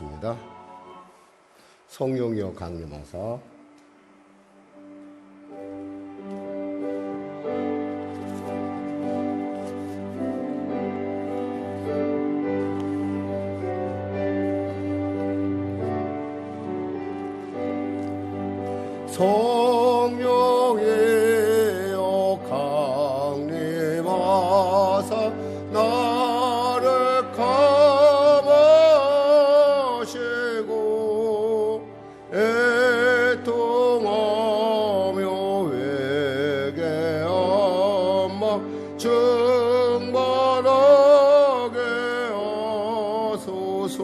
하겠습니다. 송용여 강림하사. 성령이여 강림하사 나를 감하시고 애통하며 회개하며 증발하게 하소서.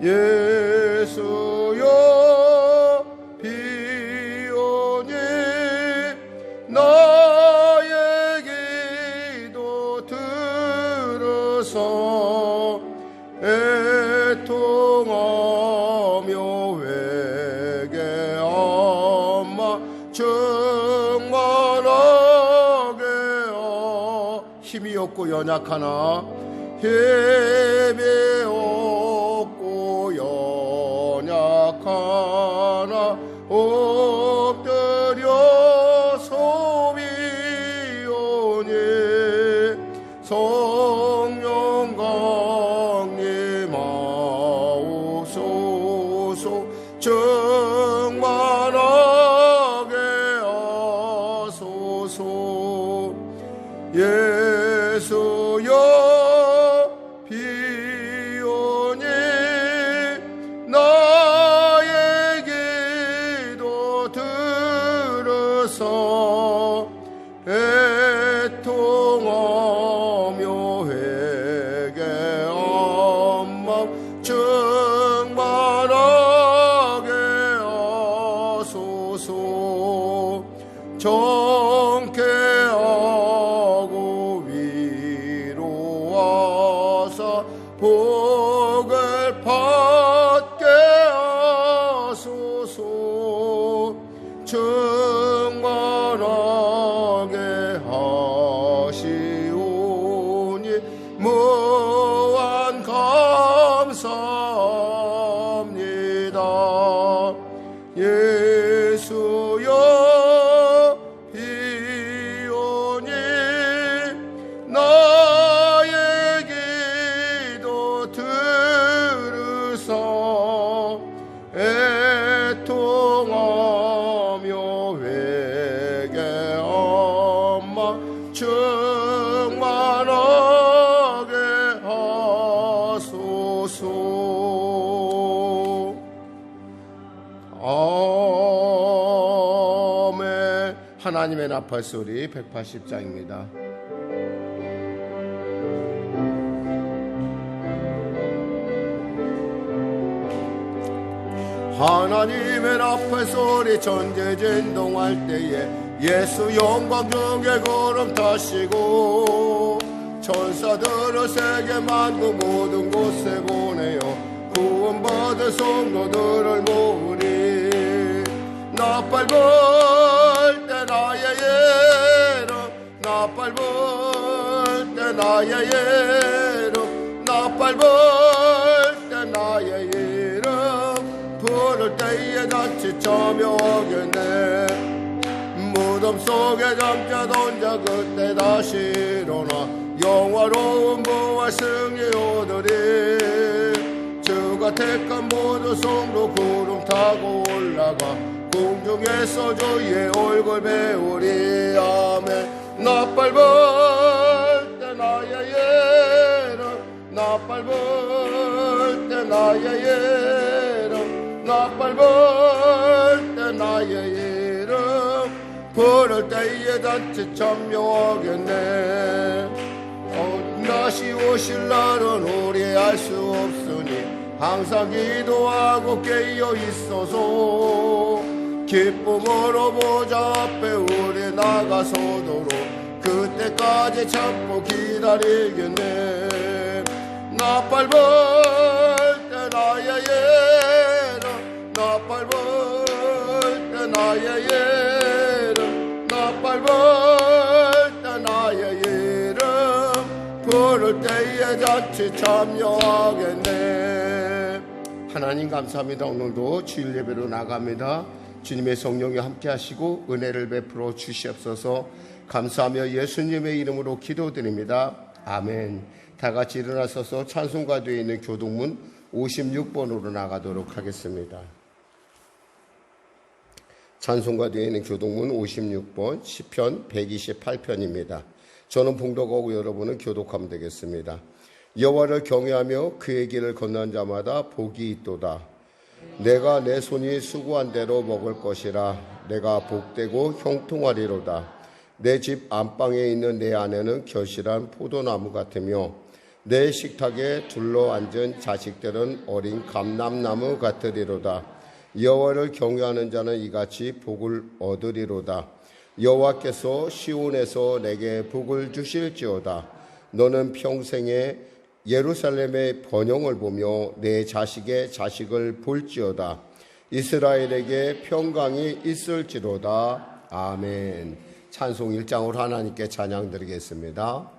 예수여 비오니 나의 기도 들으소. 애통하며 회개하며 증언하게 힘이 없고 연약하나 힘이 없고 연약하나 엎드려 소비오니 성령 강림하옵소서. 충만하게 하소서. 예수여 비오니 나의 기도 들으소. 애통하며 회개하며 충만하게 하소서. 정케하고 위로하사 복을 받게 하소서. 충만하게 하시오니 무한 감사합니다. 예수여 비오니 나의 기도 들으소. 애통하며 회개하며 충만하게 하소서. 아멘. 하나님의 나팔 소리 180장입니다. 하나님의 나팔 소리 전제진동할 때에 예수 영광 중에 걸음 타시고 천사들을 세계 만국 모든 곳에 보내어 구원받은 성도들을 모으리. 나팔 불 때 나의 예름, 나팔 불 때 나의 예름, 나팔 불 때 나의 예름. 부를 때에 같이 참여하겠네. 무덤 속에 잠자던 자 그때 다시 일어나 영화로운 부활 승리 오더리. 주가 택한 모든 성도 구름 타고 올라가 공중에서 주의 얼굴 배우리. 아멘. 나팔 불 때 나의 예름, 나팔 불 때 나의 예름, 나팔 불 때 나의 예름. 부를 때에 같이 참여하겠네. 다시 오실 날은 우리 알 수 없으니 항상 기도하고 깨어 있어서 기쁨으로 보좌 앞에 우리 나가서도록 그때까지 참고 기다리겠네. 나팔 불 때 나의 예름, 나팔 불 때 나의 예름, 나팔 불 때 나의 예름. 부를 때에 같이 참여하겠네. 하나님 감사합니다. 오늘도 주일 예배로 나갑니다. 주님의 성령이 함께 하시고 은혜를 베풀어 주시옵소서. 감사하며 예수님의 이름으로 기도드립니다. 아멘. 다 같이 일어나서서 찬송가도에 있는 교동문 56번으로 나가도록 하겠습니다. 찬송가도에 있는 교동문 56번 시편 128편입니다. 저는 봉독하고 여러분은 교독하면 되겠습니다. 여호와를 경외하며 그의 길을 건넌 자마다 복이 있도다. 내가 내 손이 수고한 대로 먹을 것이라. 내가 복되고 형통하리로다. 내 집 안방에 있는 내 아내는 결실한 포도나무 같으며 내 식탁에 둘러앉은 자식들은 어린 감람나무 같으리로다. 여호와를 경외하는 자는 이같이 복을 얻으리로다. 여호와께서 시온에서 내게 복을 주실지어다. 너는 평생에 예루살렘의 번영을 보며 내 자식의 자식을 볼지어다. 이스라엘에게 평강이 있을지로다. 아멘. 찬송 1장으로 하나님께 찬양 드리겠습니다.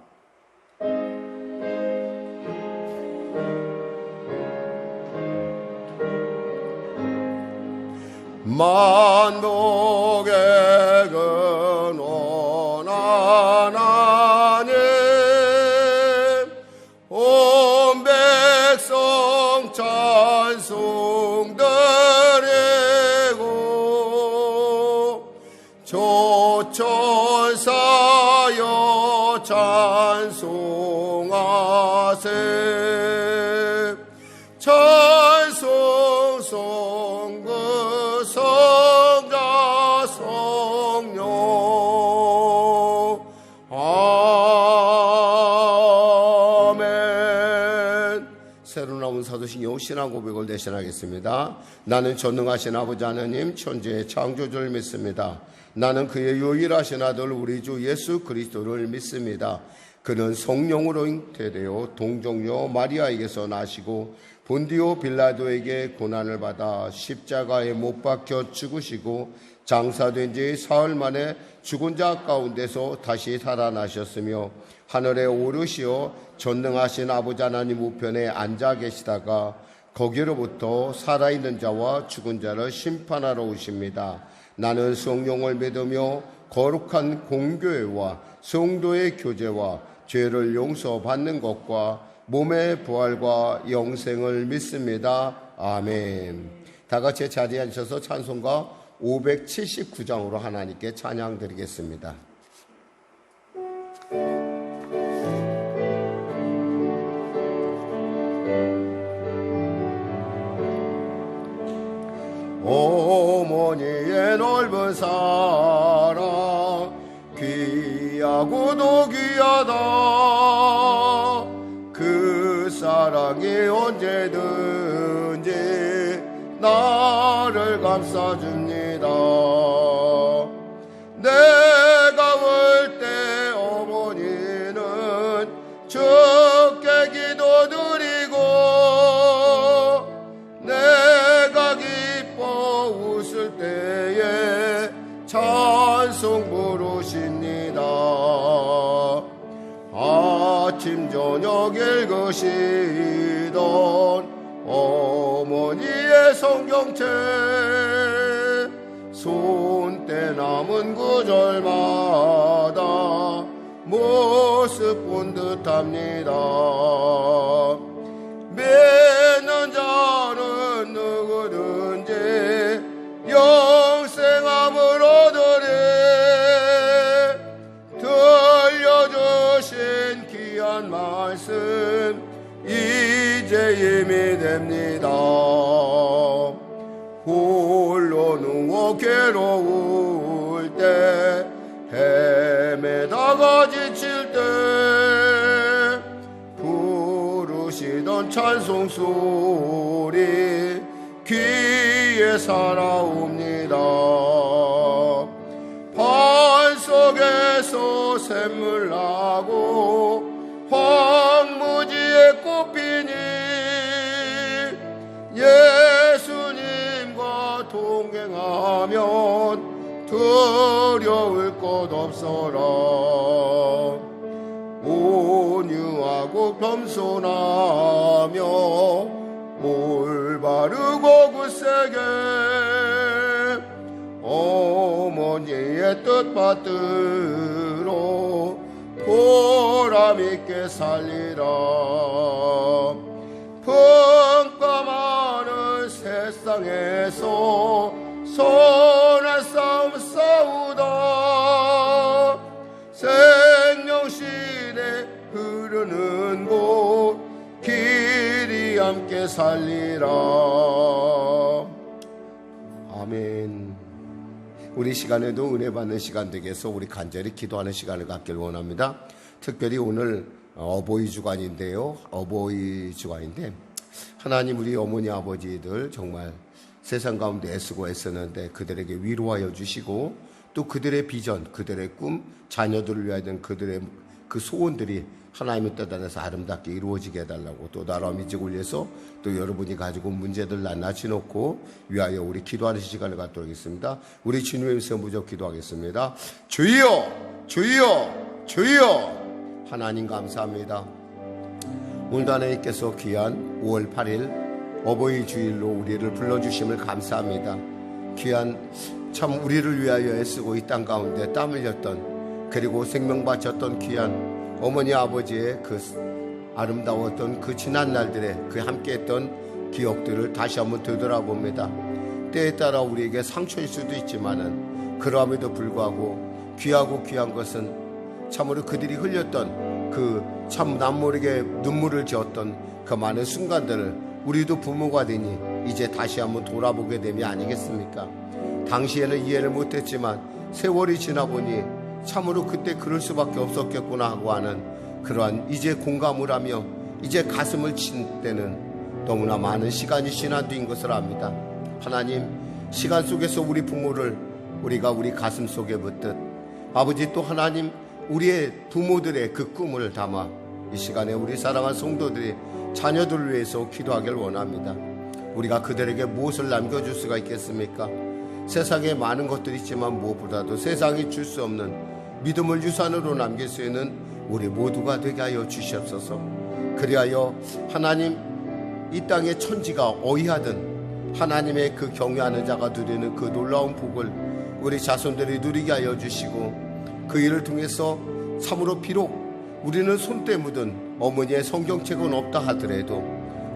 만독의 근원한 하나님, 온 백성 찬송 드리고 조천사여 찬송하세. 찬송 성그 성자 성령 아멘. 새로 나온 사도신경 신앙 고백을 대신하겠습니다. 나는 전능하신 아버지 하나님 천지의 창조주를 믿습니다. 나는 그의 유일하신 아들 우리 주 예수 그리스도를 믿습니다. 그는 성령으로 잉태되어 동정녀 마리아에게서 나시고 본디오 빌라도에게 고난을 받아 십자가에 못 박혀 죽으시고 장사된 지 사흘 만에 죽은 자 가운데서 다시 살아나셨으며 하늘에 오르시어 전능하신 아버지 하나님 우편에 앉아 계시다가 거기로부터 살아있는 자와 죽은 자를 심판하러 오십니다. 나는 성령을 믿으며 거룩한 공교회와 성도의 교제와 죄를 용서받는 것과 몸의 부활과 영생을 믿습니다. 아멘. 다 같이 자리에 앉으셔서 찬송가 579장으로 하나님께 찬양 드리겠습니다. 어머니의 넓은 사랑 귀하고도 귀하다. 그 사랑이 언제든지 나를 감싸줍니다. 내가 올 때 어머니는 주께 기도드리고 내가 기뻐 웃을 때에 찬송 부르십니다. 아침 저녁 읽으시던 어머니의 성경책 손때 남은 구절마다 모습 본 듯합니다. 믿는 자는 누구든지 영생함을 얻으리. 들려주신 귀한 말씀 이제 이미 됩니다. 홀로 누워 괴로울 때 헤매다가 지칠 때 부르시던 찬송 소리 귀에 살아옵니다. 발 속에서 샘물 나고 황무지에 꽃피니 예수님과 동행하면 두려울 것 없어라. 온유하고 겸손하며 올바르고 굳세게 어머니의 뜻 받들어 보람있게 살리라. 평가 많은 세상에서 선한 싸움 싸우다 생명신에 흐르는 곳 길이 함께 살리라. 아멘. 우리 시간에도 은혜 받는 시간 되게 해서 우리 간절히 기도하는 시간을 갖길 원합니다. 특별히 오늘 어버이 주간인데요. 어버이 주간인데 하나님 우리 어머니 아버지들 정말 세상 가운데 애쓰고 애쓰는데 그들에게 위로하여 주시고 또 그들의 비전, 그들의 꿈, 자녀들을 위하여 그들의 그 소원들이 하나님의 뜻 안에서 아름답게 이루어지게 해달라고 또 나라 민족을 위해서 또 여러분이 가지고 온 문제들 낱낱이 놓고 위하여 우리 기도하는 시간을 갖도록 하겠습니다. 우리 주님의 선부적 기도하겠습니다. 주여 주여 주여. 하나님 감사합니다. 오늘도 하나님께서 귀한 5월 8일 어버이 주일로 우리를 불러주심을 감사합니다. 귀한 참 우리를 위하여 애쓰고 이 땅 가운데 땀 흘렸던 그리고 생명 바쳤던 귀한 어머니 아버지의 그 아름다웠던 그 지난 날들의 그 함께했던 기억들을 다시 한번 되돌아봅니다. 때에 따라 우리에게 상처일 수도 있지만은 그러함에도 불구하고 귀하고 귀한 것은 참으로 그들이 흘렸던 그 참 남모르게 눈물을 지었던 그 많은 순간들을 우리도 부모가 되니 이제 다시 한번 돌아보게 됨이 아니겠습니까? 당시에는 이해를 못했지만 세월이 지나보니 참으로 그때 그럴 수밖에 없었겠구나 하고 하는 그러한 이제 공감을 하며 이제 가슴을 친 때는 너무나 많은 시간이 지난 뒤인 것을 압니다. 하나님, 시간 속에서 우리 부모를 우리가 우리 가슴 속에 묻듯 아버지 또 하나님 우리의 부모들의 그 꿈을 담아 이 시간에 우리 사랑한 성도들이 자녀들을 위해서 기도하길 원합니다. 우리가 그들에게 무엇을 남겨줄 수가 있겠습니까? 세상에 많은 것들이 있지만 무엇보다도 세상이 줄 수 없는 믿음을 유산으로 남길 수 있는 우리 모두가 되게 하여 주시옵소서. 그리하여 하나님 이 땅의 천지가 어이하든 하나님의 그 경외하는 자가 누리는 그 놀라운 복을 우리 자손들이 누리게 하여 주시고 그 일을 통해서 참으로 비록 우리는 손때 묻은 어머니의 성경책은 없다 하더라도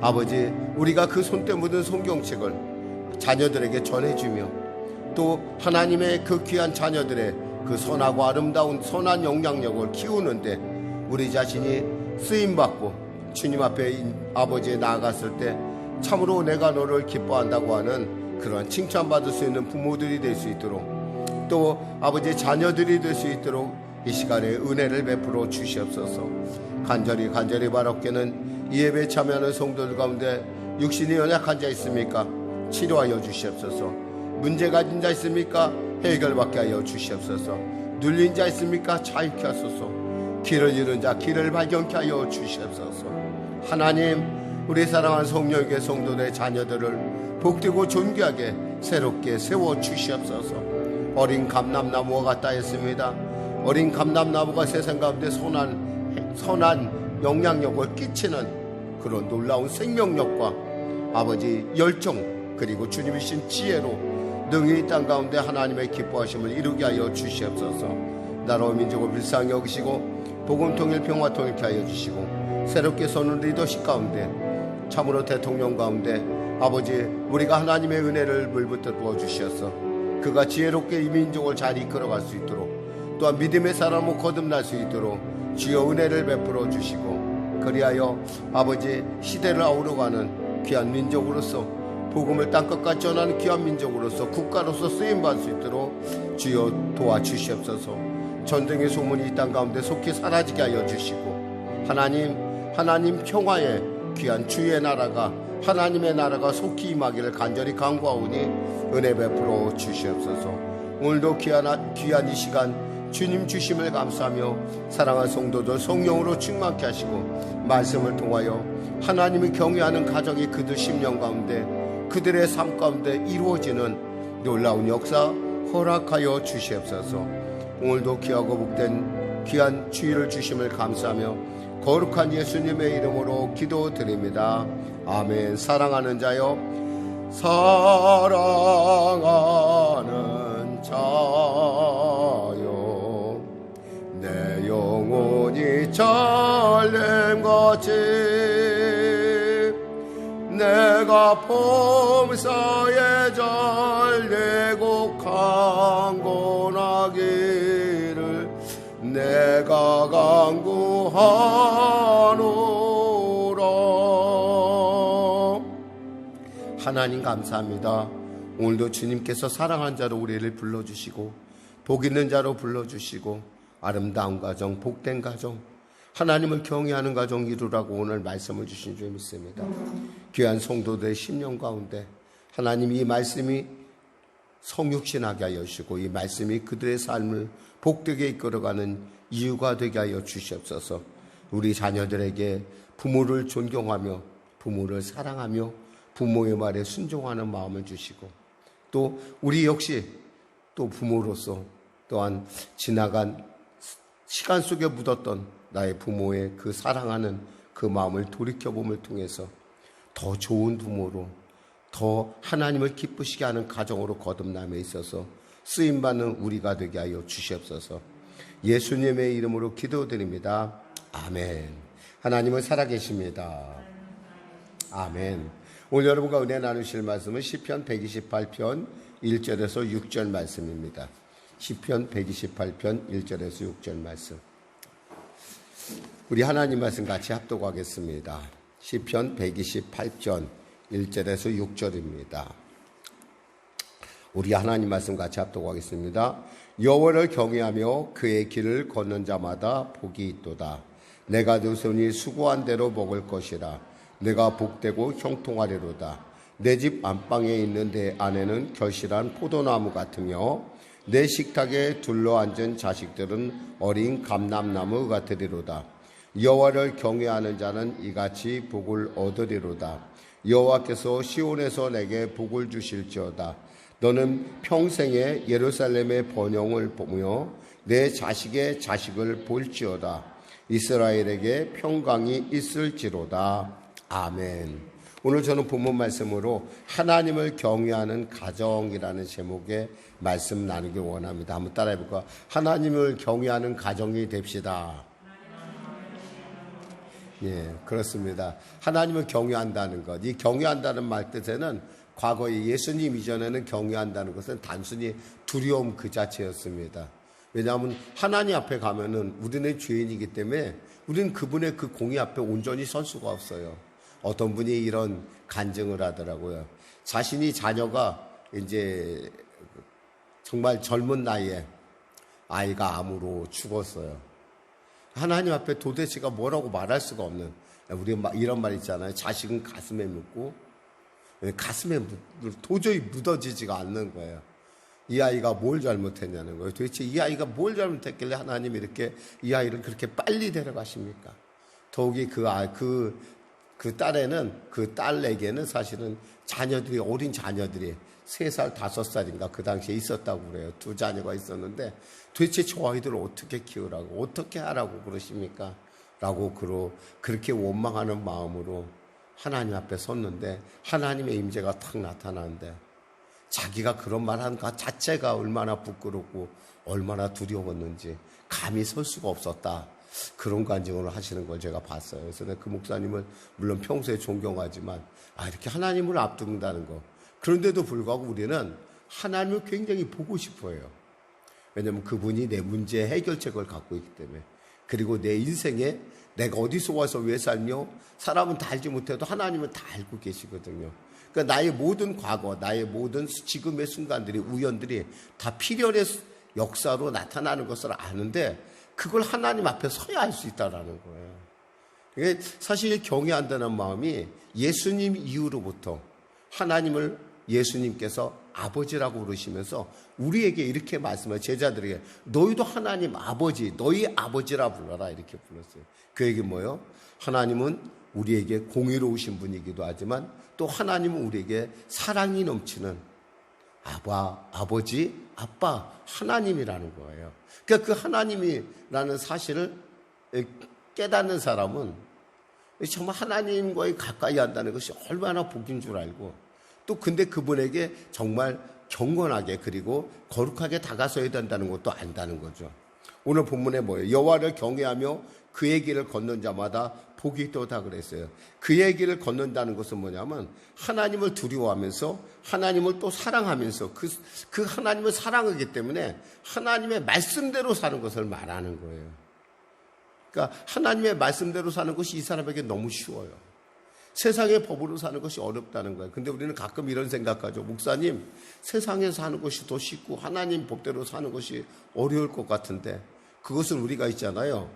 아버지 우리가 그 손때 묻은 성경책을 자녀들에게 전해주며 또 하나님의 그 귀한 자녀들의 그 선하고 아름다운 선한 영향력을 키우는데 우리 자신이 쓰임받고 주님 앞에 아버지에 나아갔을 때 참으로 내가 너를 기뻐한다고 하는 그런 칭찬받을 수 있는 부모들이 될 수 있도록 또 아버지의 자녀들이 될 수 있도록 이 시간에 은혜를 베풀어 주시옵소서. 간절히 바랍게는 이 예배에 참여하는 성도들 가운데 육신이 연약한 자 있습니까? 치료하여 주시옵소서. 문제 가진 자 있습니까? 해결받게 하여 주시옵소서. 눌린 자 있습니까? 자유케 하소서. 길을 잃은 자 길을 발견케 하여 주시옵소서. 하나님 우리 사랑하는 성령의 성도들의 자녀들을 복되고 존귀하게 새롭게 세워 주시옵소서. 어린 감람나무와 같다 했습니다. 어린 감람나무가 세상 가운데 선한 영향력을 끼치는 그런 놀라운 생명력과 아버지 열정 그리고 주님이신 지혜로 능히 이 땅 가운데 하나님의 기뻐하심을 이루게 하여 주시옵소서. 나라와 민족을 불쌍히 여기시고 복음 통일 평화 통일케 하여 주시고 새롭게 서는 리더십 가운데 참으로 대통령 가운데 아버지 우리가 하나님의 은혜를 물붓듯 부어주셔서 그가 지혜롭게 이 민족을 잘 이끌어갈 수 있도록 또한 믿음의 사람으로 거듭날 수 있도록 주여 은혜를 베풀어 주시고 그리하여 아버지 시대를 아우러가는 귀한 민족으로서 복음을 땅끝까지 전하는 귀한 민족으로서 국가로서 쓰임받을 수 있도록 주여 도와주시옵소서. 전쟁의 소문이 이 땅 가운데 속히 사라지게 하여 주시고 하나님 평화의 귀한 주의 나라가 하나님의 나라가 속히 임하기를 간절히 간구하오니 은혜 베풀어 주시옵소서. 오늘도 귀한 이 시간 주님 주심을 감사하며 사랑하는 성도들 성령으로 충만케 하시고 말씀을 통하여 하나님을 경외하는 가정이 그들 심령 가운데 그들의 삶 가운데 이루어지는 놀라운 역사 허락하여 주시옵소서. 오늘도 귀하고 복된 귀한 주일을 주심을 감사하며 거룩한 예수님의 이름으로 기도드립니다. 아멘. 사랑하는 자요, 사랑하는 자요, 내 영혼이 잘됨같이 내가 범사에 잘되고 강건하기를 내가 간구하노라. 하나님 감사합니다. 오늘도 주님께서 사랑한 자로 우리를 불러주시고 복 있는 자로 불러주시고 아름다운 가정, 복된 가정, 하나님을 경외하는 가정 이루라고 오늘 말씀을 주신 줄 믿습니다. 귀한 성도들의 심령 가운데 하나님 이 말씀이 성육신하게 하여 주시고 이 말씀이 그들의 삶을 복되게 이끌어가는 이유가 되게 하여 주시옵소서. 우리 자녀들에게 부모를 존경하며 부모를 사랑하며 부모의 말에 순종하는 마음을 주시고 또 우리 역시 또 부모로서 또한 지나간 시간 속에 묻었던 나의 부모의 그 사랑하는 그 마음을 돌이켜봄을 통해서 더 좋은 부모로 더 하나님을 기쁘시게 하는 가정으로 거듭남에 있어서 쓰임받는 우리가 되게 하여 주시옵소서. 예수님의 이름으로 기도드립니다. 아멘. 하나님은 살아계십니다. 아멘. 오늘 여러분과 은혜 나누실 말씀은 시편 128편 1절에서 6절 말씀입니다. 시편 128편 1절에서 6절 말씀. 우리 하나님 말씀 같이 합독하겠습니다. 시편 128편 1절에서 6절입니다. 우리 하나님 말씀 같이 합독하겠습니다. 여호와를 경외하며 그의 길을 걷는 자마다 복이 있도다. 내가 두 손이 수고한 대로 먹을 것이라. 내가 복되고 형통하리로다. 내 집 안방에 있는 내 아내는 결실한 포도나무 같으며 내 식탁에 둘러앉은 자식들은 어린 감람나무 같으리로다. 여호와를 경외하는 자는 이같이 복을 얻으리로다. 여호와께서 시온에서 내게 복을 주실지어다. 너는 평생에 예루살렘의 번영을 보며 내 자식의 자식을 볼지어다. 이스라엘에게 평강이 있을지로다. 아멘. 오늘 저는 본문 말씀으로 하나님을 경외하는 가정이라는 제목의 말씀 나누기 원합니다. 한번 따라해 볼까요? 하나님을 경외하는 가정이 됩시다. 예, 그렇습니다. 하나님을 경외한다는 것. 이 경외한다는 말 뜻에는 과거에 예수님 이전에는 경외한다는 것은 단순히 두려움 그 자체였습니다. 왜냐하면 하나님 앞에 가면은 우리는 죄인이기 때문에 우리는 그분의 그 공의 앞에 온전히 설 수가 없어요. 어떤 분이 이런 간증을 하더라고요. 자신이 자녀가 이제 정말 젊은 나이에 아이가 암으로 죽었어요. 하나님 앞에 도대체가 뭐라고 말할 수가 없는, 우리 이런 말 있잖아요. 자식은 가슴에 묻고 가슴에 도저히 묻어지지가 않는 거예요. 이 아이가 뭘 잘못했냐는 거예요. 도대체 이 아이가 뭘 잘못했길래 하나님이 이렇게 이 아이를 그렇게 빨리 데려가십니까? 더욱이 그 딸에는, 그 딸에게는 사실은 자녀들이, 어린 자녀들이 3살, 5살인가 그 당시에 있었다고 그래요. 2 자녀가 있었는데 도대체 저 아이들을 어떻게 키우라고, 어떻게 하라고 그러십니까? 라고 그렇게 원망하는 마음으로 하나님 앞에 섰는데 하나님의 임재가 탁 나타나는데 자기가 그런 말 한 것 자체가 얼마나 부끄럽고 얼마나 두려웠는지 감히 설 수가 없었다. 그런 간증을 하시는 걸 제가 봤어요. 그래서 그 목사님을 물론 평소에 존경하지만 이렇게 하나님을 앞둔다는 거. 그런데도 불구하고 우리는 하나님을 굉장히 보고 싶어요. 왜냐하면 그분이 내 문제의 해결책을 갖고 있기 때문에. 그리고 내 인생에 내가 어디서 와서 왜 살며 사람은 다 알지 못해도 하나님은 다 알고 계시거든요. 그러니까 나의 모든 과거, 나의 모든 지금의 순간들이, 우연들이 다 필연의 역사로 나타나는 것을 아는데 그걸 하나님 앞에 서야 할 수 있다는 거예요. 이게 사실 경외한다는 마음이 예수님 이후로부터 하나님을 예수님께서 아버지라고 부르시면서 우리에게 이렇게 말씀해요. 제자들에게 너희도 하나님 아버지, 너희 아버지라 불러라 이렇게 불렀어요. 그 얘기 뭐예요? 하나님은 우리에게 공의로우신 분이기도 하지만 또 하나님은 우리에게 사랑이 넘치는 아버지, 아빠, 하나님이라는 거예요. 그러니까 그 하나님이라는 사실을 깨닫는 사람은 정말 하나님과의 가까이 한다는 것이 얼마나 복인 줄 알고, 또 근데 그분에게 정말 경건하게 그리고 거룩하게 다가서야 된다는 것도 안다는 거죠. 오늘 본문에 뭐예요? 여호와를 경외하며 그의 길을 걷는 자마다 복이 있도다 그랬어요. 그의 길을 걷는다는 것은 뭐냐면 하나님을 두려워하면서 하나님을 또 사랑하면서 그 하나님을 사랑하기 때문에 하나님의 말씀대로 사는 것을 말하는 거예요. 그러니까 하나님의 말씀대로 사는 것이 이 사람에게 너무 쉬워요. 세상의 법으로 사는 것이 어렵다는 거예요. 근데 우리는 가끔 이런 생각하죠. 목사님, 세상에서 사는 것이 더 쉽고 하나님 법대로 사는 것이 어려울 것 같은데, 그것은 우리가 있잖아요.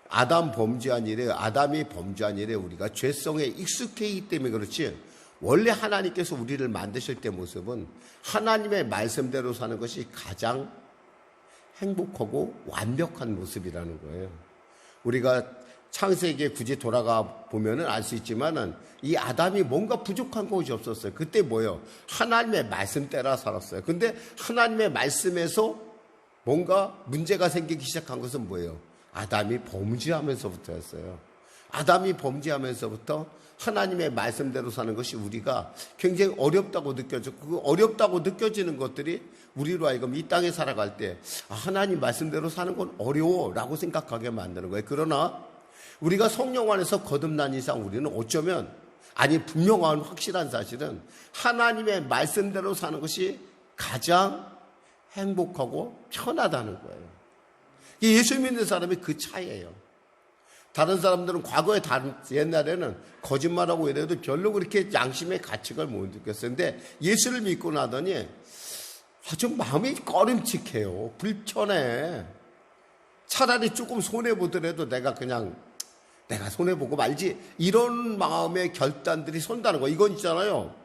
아담이 범죄한 일에 우리가 죄성에 익숙해 있기 때문에 그렇지, 원래 하나님께서 우리를 만드실 때 모습은 하나님의 말씀대로 사는 것이 가장 행복하고 완벽한 모습이라는 거예요. 우리가 창세기에 굳이 돌아가 보면은 알 수 있지만은 이 아담이 뭔가 부족한 것이 없었어요. 그때 뭐예요? 하나님의 말씀 따라 살았어요. 근데 하나님의 말씀에서 뭔가 문제가 생기기 시작한 것은 뭐예요? 아담이 범죄하면서부터였어요. 아담이 범죄하면서부터 하나님의 말씀대로 사는 것이 우리가 굉장히 어렵다고 느껴졌고, 그 어렵다고 느껴지는 것들이 우리로 하여금 이 땅에 살아갈 때 하나님 말씀대로 사는 건 어려워라고 생각하게 만드는 거예요. 그러나 우리가 성령 안에서 거듭난 이상 우리는 어쩌면, 아니 분명한 확실한 사실은 하나님의 말씀대로 사는 것이 가장 행복하고 편하다는 거예요. 예수 믿는 사람이 그 차이예요. 다른 사람들은 과거에 옛날에는 거짓말하고 이래도 별로 그렇게 양심의 가책을 못 느꼈어요. 근데 예수를 믿고 나더니 좀 마음이 꺼림칙해요. 불편해. 차라리 조금 손해보더라도 내가 손해보고 말지, 이런 마음의 결단들이 선다는 거. 이건 있잖아요.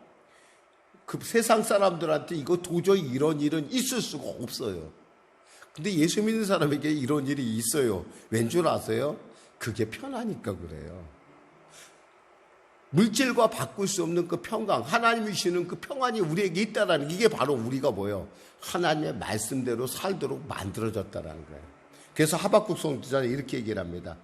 그 세상 사람들한테 이거 도저히 이런 일은 있을 수가 없어요. 근데 예수 믿는 사람에게 이런 일이 있어요. 왠 줄 아세요? 그게 편하니까 그래요. 물질과 바꿀 수 없는 그 평강, 하나님이 주시는 그 평안이 우리에게 있다라는 게, 이게 바로 우리가 뭐예요? 하나님의 말씀대로 살도록 만들어졌다라는 거예요. 그래서 하박국 선지자는 이렇게 얘기를 합니다.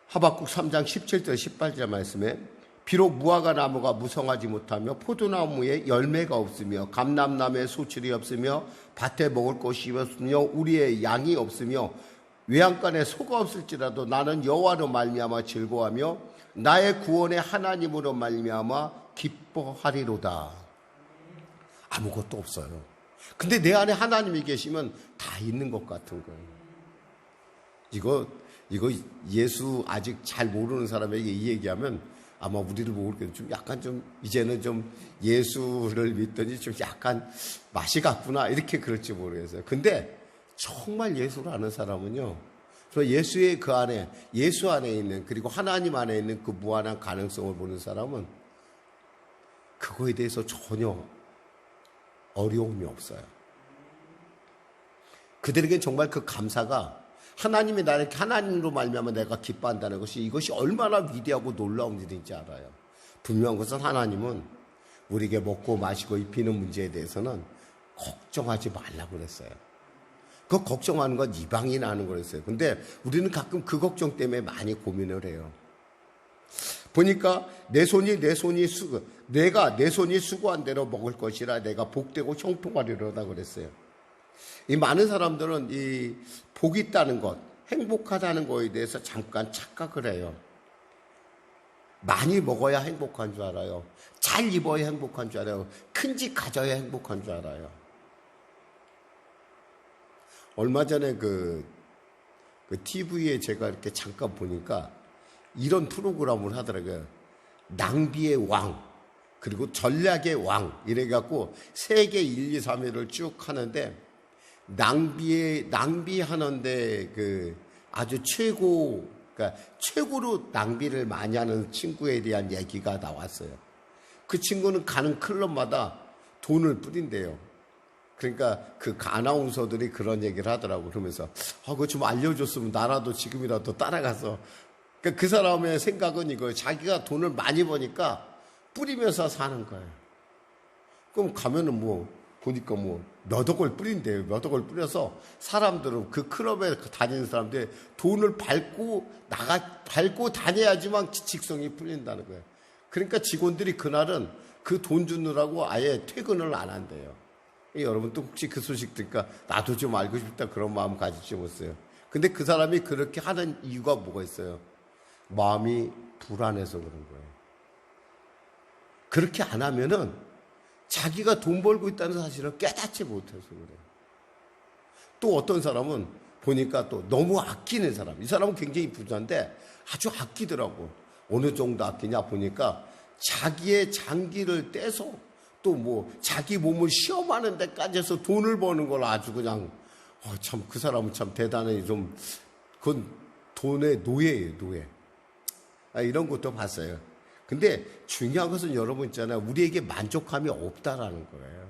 하박국 3장 17절 18절 말씀에, 비록 무화과 나무가 무성하지 못하며 포도나무에 열매가 없으며 감람나무에 소출이 없으며 밭에 먹을 것이 없으며 우리의 양이 없으며 외양간에 소가 없을지라도 나는 여호와로 말미암아 즐거워하며 나의 구원의 하나님으로 말미암아 기뻐하리로다. 아무것도 없어요. 근데 내 안에 하나님이 계시면 다 있는 것 같은 거예요. 이거 예수 아직 잘 모르는 사람에게 이 얘기하면 아마 우리를 모르겠는데 좀 약간 좀 이제는 좀 예수를 믿더니 좀 약간 맛이 갔구나 이렇게 그럴지 모르겠어요. 근데 정말 예수를 아는 사람은요, 예수의 그 안에, 예수 안에 있는, 그리고 하나님 안에 있는 그 무한한 가능성을 보는 사람은 그거에 대해서 전혀 어려움이 없어요. 그들에겐 정말 그 감사가, 하나님이 나를 하나님으로 말미암아 내가 기뻐한다는 것이, 이것이 얼마나 위대하고 놀라운 일인지 알아요. 분명한 것은 하나님은 우리에게 먹고 마시고 입히는 문제에 대해서는 걱정하지 말라고 그랬어요. 그 걱정하는 건 이방인 하는 거였어요. 근데 우리는 가끔 그 걱정 때문에 많이 고민을 해요. 보니까 내가 내 손이 수고한 대로 먹을 것이라 내가 복되고 형통하리로다 그랬어요. 이 많은 사람들은 이 복이 있다는 것, 행복하다는 것에 대해서 잠깐 착각을 해요. 많이 먹어야 행복한 줄 알아요. 잘 입어야 행복한 줄 알아요. 큰 집 가져야 행복한 줄 알아요. 얼마 전에 그 TV에 제가 이렇게 잠깐 보니까 이런 프로그램을 하더라고요. 낭비의 왕, 그리고 전략의 왕, 이래갖고 세계 1, 2, 3위를 쭉 하는데, 낭비하는데 그 아주 그러니까 최고로 낭비를 많이 하는 친구에 대한 얘기가 나왔어요. 그 친구는 가는 클럽마다 돈을 뿌린대요. 그러니까 그 아나운서들이 그런 얘기를 하더라고. 그러면서 그거 좀 알려줬으면 나라도 지금이라도 따라가서. 그러니까 그 사람의 생각은 이거예요. 자기가 돈을 많이 버니까 뿌리면서 사는 거예요. 그럼 가면은 보니까 뭐 몇 억을 뿌린대요. 몇 억을 뿌려서 사람들은 그 클럽에 다니는 사람들이 돈을 밟고 다녀야지만 직성이 풀린다는 거예요. 그러니까 직원들이 그날은 그 돈 주느라고 아예 퇴근을 안 한대요. 여러분 또 혹시 그 소식 들으니까 나도 좀 알고 싶다 그런 마음 가지지 못해요. 근데 그 사람이 그렇게 하는 이유가 뭐가 있어요? 마음이 불안해서 그런 거예요. 그렇게 안 하면은 자기가 돈 벌고 있다는 사실을 깨닫지 못해서 그래요. 또 어떤 사람은 보니까 또 너무 아끼는 사람. 이 사람은 굉장히 부자인데 아주 아끼더라고. 어느 정도 아끼냐 보니까 자기의 장기를 떼서 또 뭐 자기 몸을 시험하는 데까지 해서 돈을 버는 걸 아주 그냥 참 그 사람은 참 대단히 좀 그건 돈의 노예예요, 노예. 이런 것도 봤어요. 근데 중요한 것은 여러분 있잖아요. 우리에게 만족감이 없다라는 거예요.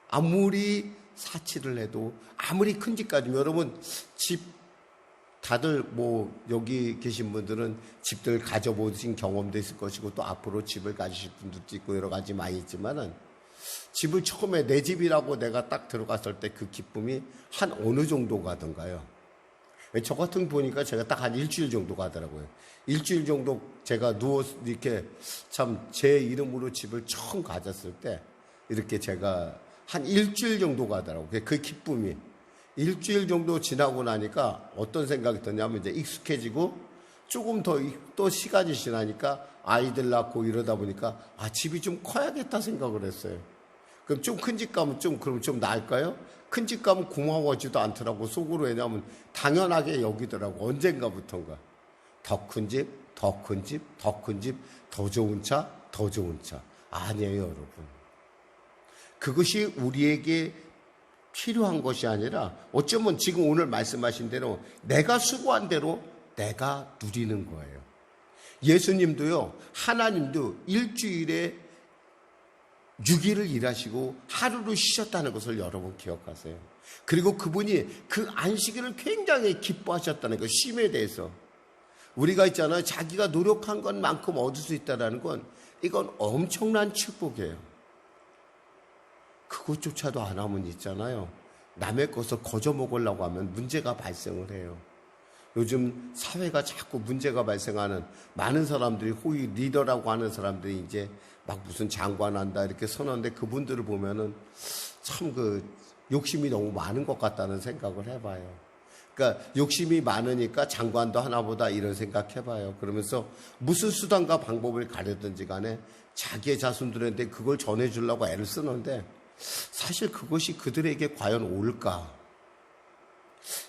아무리 사치를 해도 아무리 큰 집 가지면 여러분 집 다들 뭐 여기 계신 분들은 집들 가져보신 경험도 있을 것이고 또 앞으로 집을 가지실 분들도 있고 여러 가지 많이 있지만은 집을 처음에 내 집이라고 내가 딱 들어갔을 때 그 기쁨이 한 어느 정도 가던가요? 저 같은 보니까 제가 딱 한 일주일 정도 가더라고요. 일주일 정도 제가 누워서 이렇게 참 제 이름으로 집을 처음 가졌을 때 이렇게 제가 한 일주일 정도 가더라고요. 그 기쁨이. 일주일 정도 지나고 나니까 어떤 생각이 드냐면 이제 익숙해지고 조금 더 또 시간이 지나니까 아이들 낳고 이러다 보니까 집이 좀 커야겠다 생각을 했어요. 그럼 좀 큰 집 가면 그럼 좀 나을까요? 큰 집 가면 고마워지도 않더라고. 속으로. 왜냐하면 당연하게 여기더라고. 언젠가부턴가. 더 큰 집, 더 큰 집, 더 큰 집, 더 좋은 차, 더 좋은 차. 아니에요, 여러분. 그것이 우리에게 필요한 것이 아니라 어쩌면 지금 오늘 말씀하신 대로 내가 수고한 대로 내가 누리는 거예요. 예수님도요, 하나님도 일주일에 6일을 일하시고 하루를 쉬셨다는 것을 여러분 기억하세요. 그리고 그분이 그 안식일을 굉장히 기뻐하셨다는 것, 쉼에 대해서. 우리가 있잖아요. 자기가 노력한 것만큼 얻을 수 있다는 건 이건 엄청난 축복이에요. 그것조차도 안 하면 있잖아요. 남의 것을 거저 먹으려고 하면 문제가 발생을 해요. 요즘 사회가 자꾸 문제가 발생하는 많은 사람들이 호위 리더라고 하는 사람들이 이제 막 무슨 장관한다 이렇게 선언하는데 그분들을 보면은 참 그 욕심이 너무 많은 것 같다는 생각을 해봐요. 그러니까 욕심이 많으니까 장관도 하나보다 이런 생각 해봐요. 그러면서 무슨 수단과 방법을 가려든지 간에 자기의 자손들한테 그걸 전해주려고 애를 쓰는데 사실 그것이 그들에게 과연 옳을까?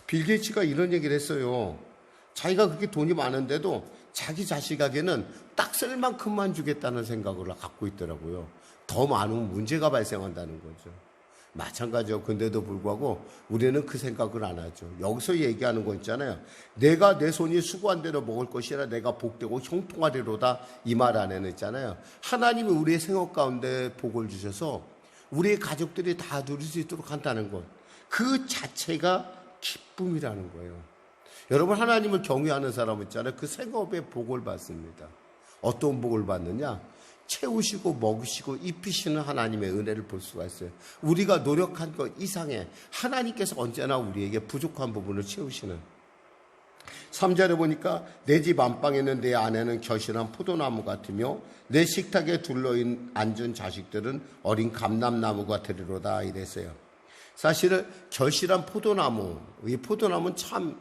빌 게이츠가 이런 얘기를 했어요. 자기가 그렇게 돈이 많은데도 자기 자식에게는 딱 쓸 만큼만 주겠다는 생각을 갖고 있더라고요. 더 많으면 문제가 발생한다는 거죠. 마찬가지요. 근데도 불구하고 우리는 그 생각을 안 하죠. 여기서 얘기하는 거 있잖아요. 내가 내 손이 수고한 대로 먹을 것이라 내가 복되고 형통하리로다. 이 말 안에는 있잖아요. 하나님이 우리의 생업 가운데 복을 주셔서 우리의 가족들이 다 누릴 수 있도록 한다는 것. 그 자체가 기쁨이라는 거예요. 여러분 하나님을 경외하는 사람 있잖아요. 그 생업의 복을 받습니다. 어떤 복을 받느냐? 채우시고 먹으시고 입히시는 하나님의 은혜를 볼 수가 있어요. 우리가 노력한 것 이상의 하나님께서 언제나 우리에게 부족한 부분을 채우시는. 3절에 보니까 내 집 안방에는 내 아내는 겨실한 포도나무 같으며 내 식탁에 둘러 앉은 자식들은 어린 감람나무 같으리로다 이랬어요. 사실은 결실한 포도나무, 이 포도나무는 참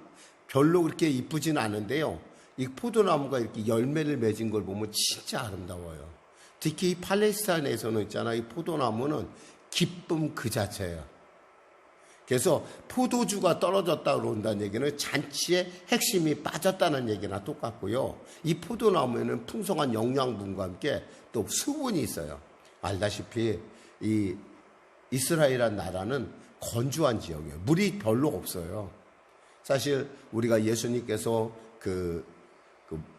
별로 그렇게 이쁘진 않은데요. 이 포도나무가 이렇게 열매를 맺은 걸 보면 진짜 아름다워요. 특히 이 팔레스타인에서는 있잖아요. 이 포도나무는 기쁨 그 자체예요. 그래서 포도주가 떨어졌다 그런다는 얘기는 잔치의 핵심이 빠졌다는 얘기나 똑같고요. 이 포도나무에는 풍성한 영양분과 함께 또 수분이 있어요. 알다시피 이 이스라엘이라는 나라는 건조한 지역이에요. 물이 별로 없어요. 사실 우리가 예수님께서 그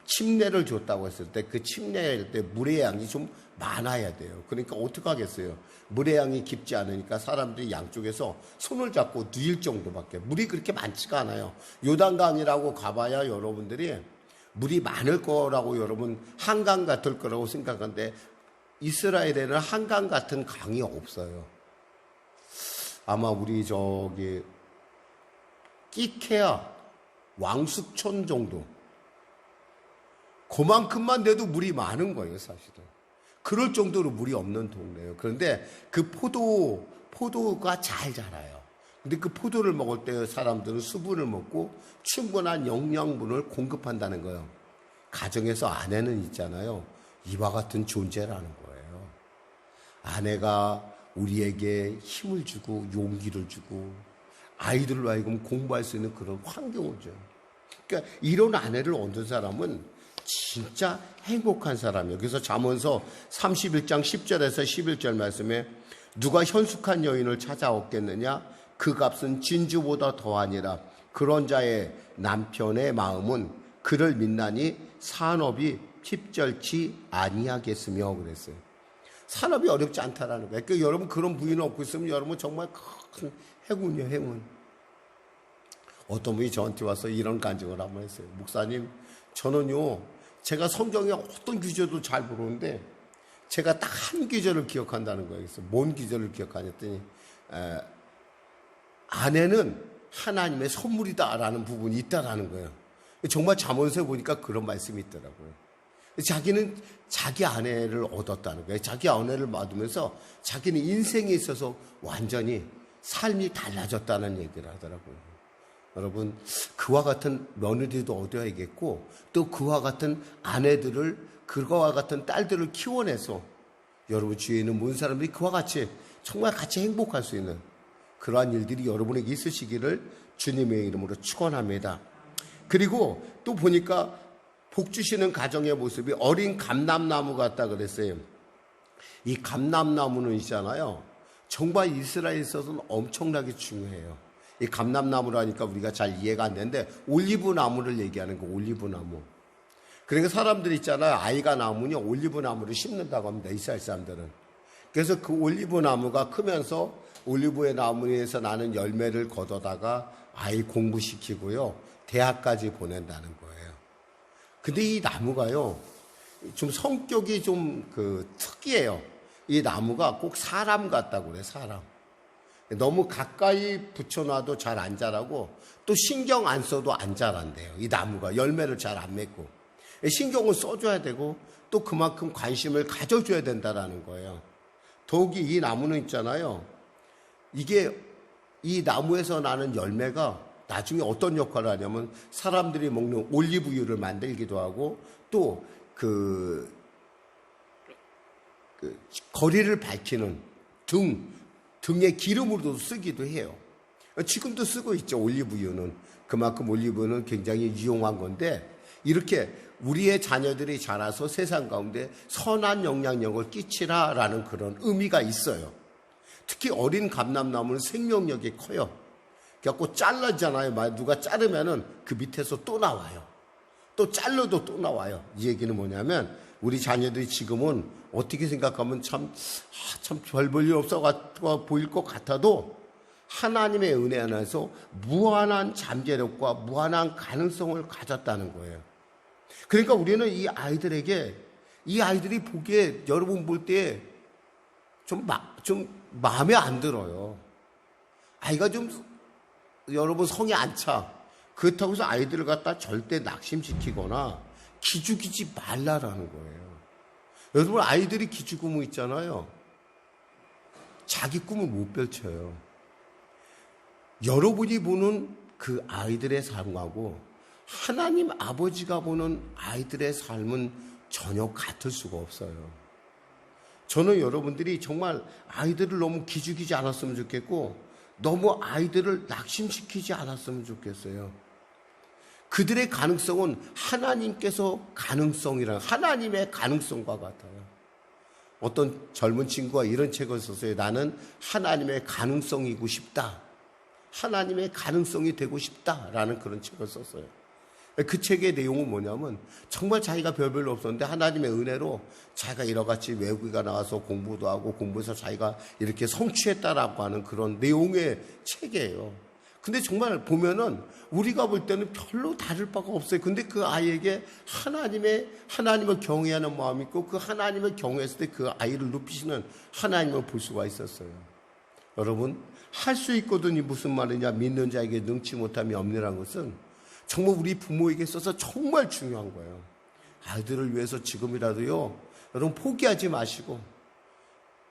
침례를 줬다고 했을 때 그 침례할 때 물의 양이 좀 많아야 돼요. 그러니까 어떻게 하겠어요? 물의 양이 깊지 않으니까 사람들이 양쪽에서 손을 잡고 누일 정도밖에 물이 그렇게 많지가 않아요. 요단강이라고 가봐야 여러분들이 물이 많을 거라고 여러분 한강 같을 거라고 생각하는데 이스라엘에는 한강 같은 강이 없어요. 아마 우리 끼케야 왕숙촌 정도. 그만큼만 돼도 물이 많은 거예요, 사실은. 그럴 정도로 물이 없는 동네예요. 그런데 그 포도가 잘 자라요. 근데 그 포도를 먹을 때 사람들은 수분을 먹고 충분한 영양분을 공급한다는 거예요. 가정에서 아내는 있잖아요. 이와 같은 존재라는 거예요. 아내가 우리에게 힘을 주고 용기를 주고 아이들로 하여금 공부할 수 있는 그런 환경을 줘요. 그러니까 이런 아내를 얻은 사람은 진짜 행복한 사람이에요. 그래서 잠언서 31장 10절에서 11절 말씀에 누가 현숙한 여인을 찾아오겠느냐? 그 값은 진주보다 더하니라. 그런 자의 남편의 마음은 그를 믿나니 산업이 핍절치 아니하겠으며 그랬어요. 산업이 어렵지 않다라는 거예요. 그러니까 여러분 그런 부인을 얻고 있으면 여러분 정말 큰 행운이에요, 행운. 어떤 분이 저한테 와서 이런 간증을 한번 했어요. 목사님, 저는요, 제가 성경의 어떤 규절도 잘 모르는데 제가 딱 한 규절을 기억한다는 거예요. 그래서 뭔 규절을 기억하냐더니 아내는 하나님의 선물이다라는 부분이 있다라는 거예요. 정말 잠언서에 보니까 그런 말씀이 있더라고요. 자기는 자기 아내를 얻었다는 거예요. 자기 아내를 받으면서 자기는 인생에 있어서 완전히 삶이 달라졌다는 얘기를 하더라고요. 여러분, 그와 같은 며느리도 얻어야겠고 또 그와 같은 아내들을, 그와 같은 딸들을 키워내서 여러분 주위에 있는 모든 사람들이 그와 같이 정말 같이 행복할 수 있는 그러한 일들이 여러분에게 있으시기를 주님의 이름으로 축원합니다. 그리고 또 보니까 복 주시는 가정의 모습이 어린 감람나무 같다 그랬어요. 이 감람나무는 있잖아요. 정말 이스라엘에 있어서는 엄청나게 중요해요. 이 감람나무라니까 우리가 잘 이해가 안 되는데 올리브 나무를 얘기하는 거, 올리브 나무. 그러니까 사람들이 있잖아요. 아이가 나오면요, 올리브 나무를 심는다고 합니다. 이스라엘 사람들은. 그래서 그 올리브 나무가 크면서 올리브의 나무에서 나는 열매를 거둬다가 아이 공부시키고요, 대학까지 보낸다는 거예요. 근데 이 나무가요, 좀 성격이 좀 특이해요. 이 나무가 꼭 사람 같다고 그래요, 사람. 너무 가까이 붙여놔도 잘 안 자라고 또 신경 안 써도 안 자란대요. 이 나무가 열매를 잘 안 맺고. 신경을 써줘야 되고 또 그만큼 관심을 가져줘야 된다라는 거예요. 더욱이 이 나무는 있잖아요. 이게 이 나무에서 나는 열매가 나중에 어떤 역할을 하냐면 사람들이 먹는 올리브유를 만들기도 하고 또 거리를 밝히는 등의 기름으로도 쓰기도 해요. 지금도 쓰고 있죠, 올리브유는. 그만큼 올리브유는 굉장히 유용한 건데 이렇게 우리의 자녀들이 자라서 세상 가운데 선한 영향력을 끼치라라는 그런 의미가 있어요. 특히 어린 감람나무는 생명력이 커요. 그래갖고 잘라잖아요. 누가 자르면은 그 밑에서 또 나와요. 또 잘라도 또 나와요. 이 얘기는 뭐냐면 우리 자녀들이 지금은 어떻게 생각하면 참 별 볼 일 없어 보일 것 같아도 하나님의 은혜 안에서 무한한 잠재력과 무한한 가능성을 가졌다는 거예요. 그러니까 우리는 이 아이들이 보기에 여러분 볼 때 좀 마음에 안 들어요. 아이가 좀 여러분 성이 안 차. 그렇다고 해서 아이들을 갖다 절대 낙심시키거나 기죽이지 말라라는 거예요. 여러분 아이들이 기죽으면 있잖아요. 자기 꿈을 못 펼쳐요. 여러분이 보는 그 아이들의 삶하고 하나님 아버지가 보는 아이들의 삶은 전혀 같을 수가 없어요. 저는 여러분들이 정말 아이들을 너무 기죽이지 않았으면 좋겠고 너무 아이들을 낙심시키지 않았으면 좋겠어요. 그들의 가능성은 하나님께서 하나님의 가능성과 같아요. 어떤 젊은 친구가 이런 책을 썼어요. 나는 하나님의 가능성이고 싶다. 하나님의 가능성이 되고 싶다라는 그런 책을 썼어요. 그 책의 내용은 뭐냐면 정말 자기가 별로 없었는데 하나님의 은혜로 자기가 이러같이 외국에 나와서 공부도 하고 공부해서 자기가 이렇게 성취했다라고 하는 그런 내용의 책이에요. 근데 정말 보면은 우리가 볼 때는 별로 다를 바가 없어요. 근데 그 아이에게 하나님을 경외하는 마음이 있고 그 하나님을 경외했을 때 그 아이를 높이시는 하나님을 볼 수가 있었어요. 여러분, 할 수 있거든이 무슨 말이냐? 믿는 자에게 능치 못함이 없느라는 것은 정말 우리 부모에게 있어서 정말 중요한 거예요. 아이들을 위해서 지금이라도요, 여러분 포기하지 마시고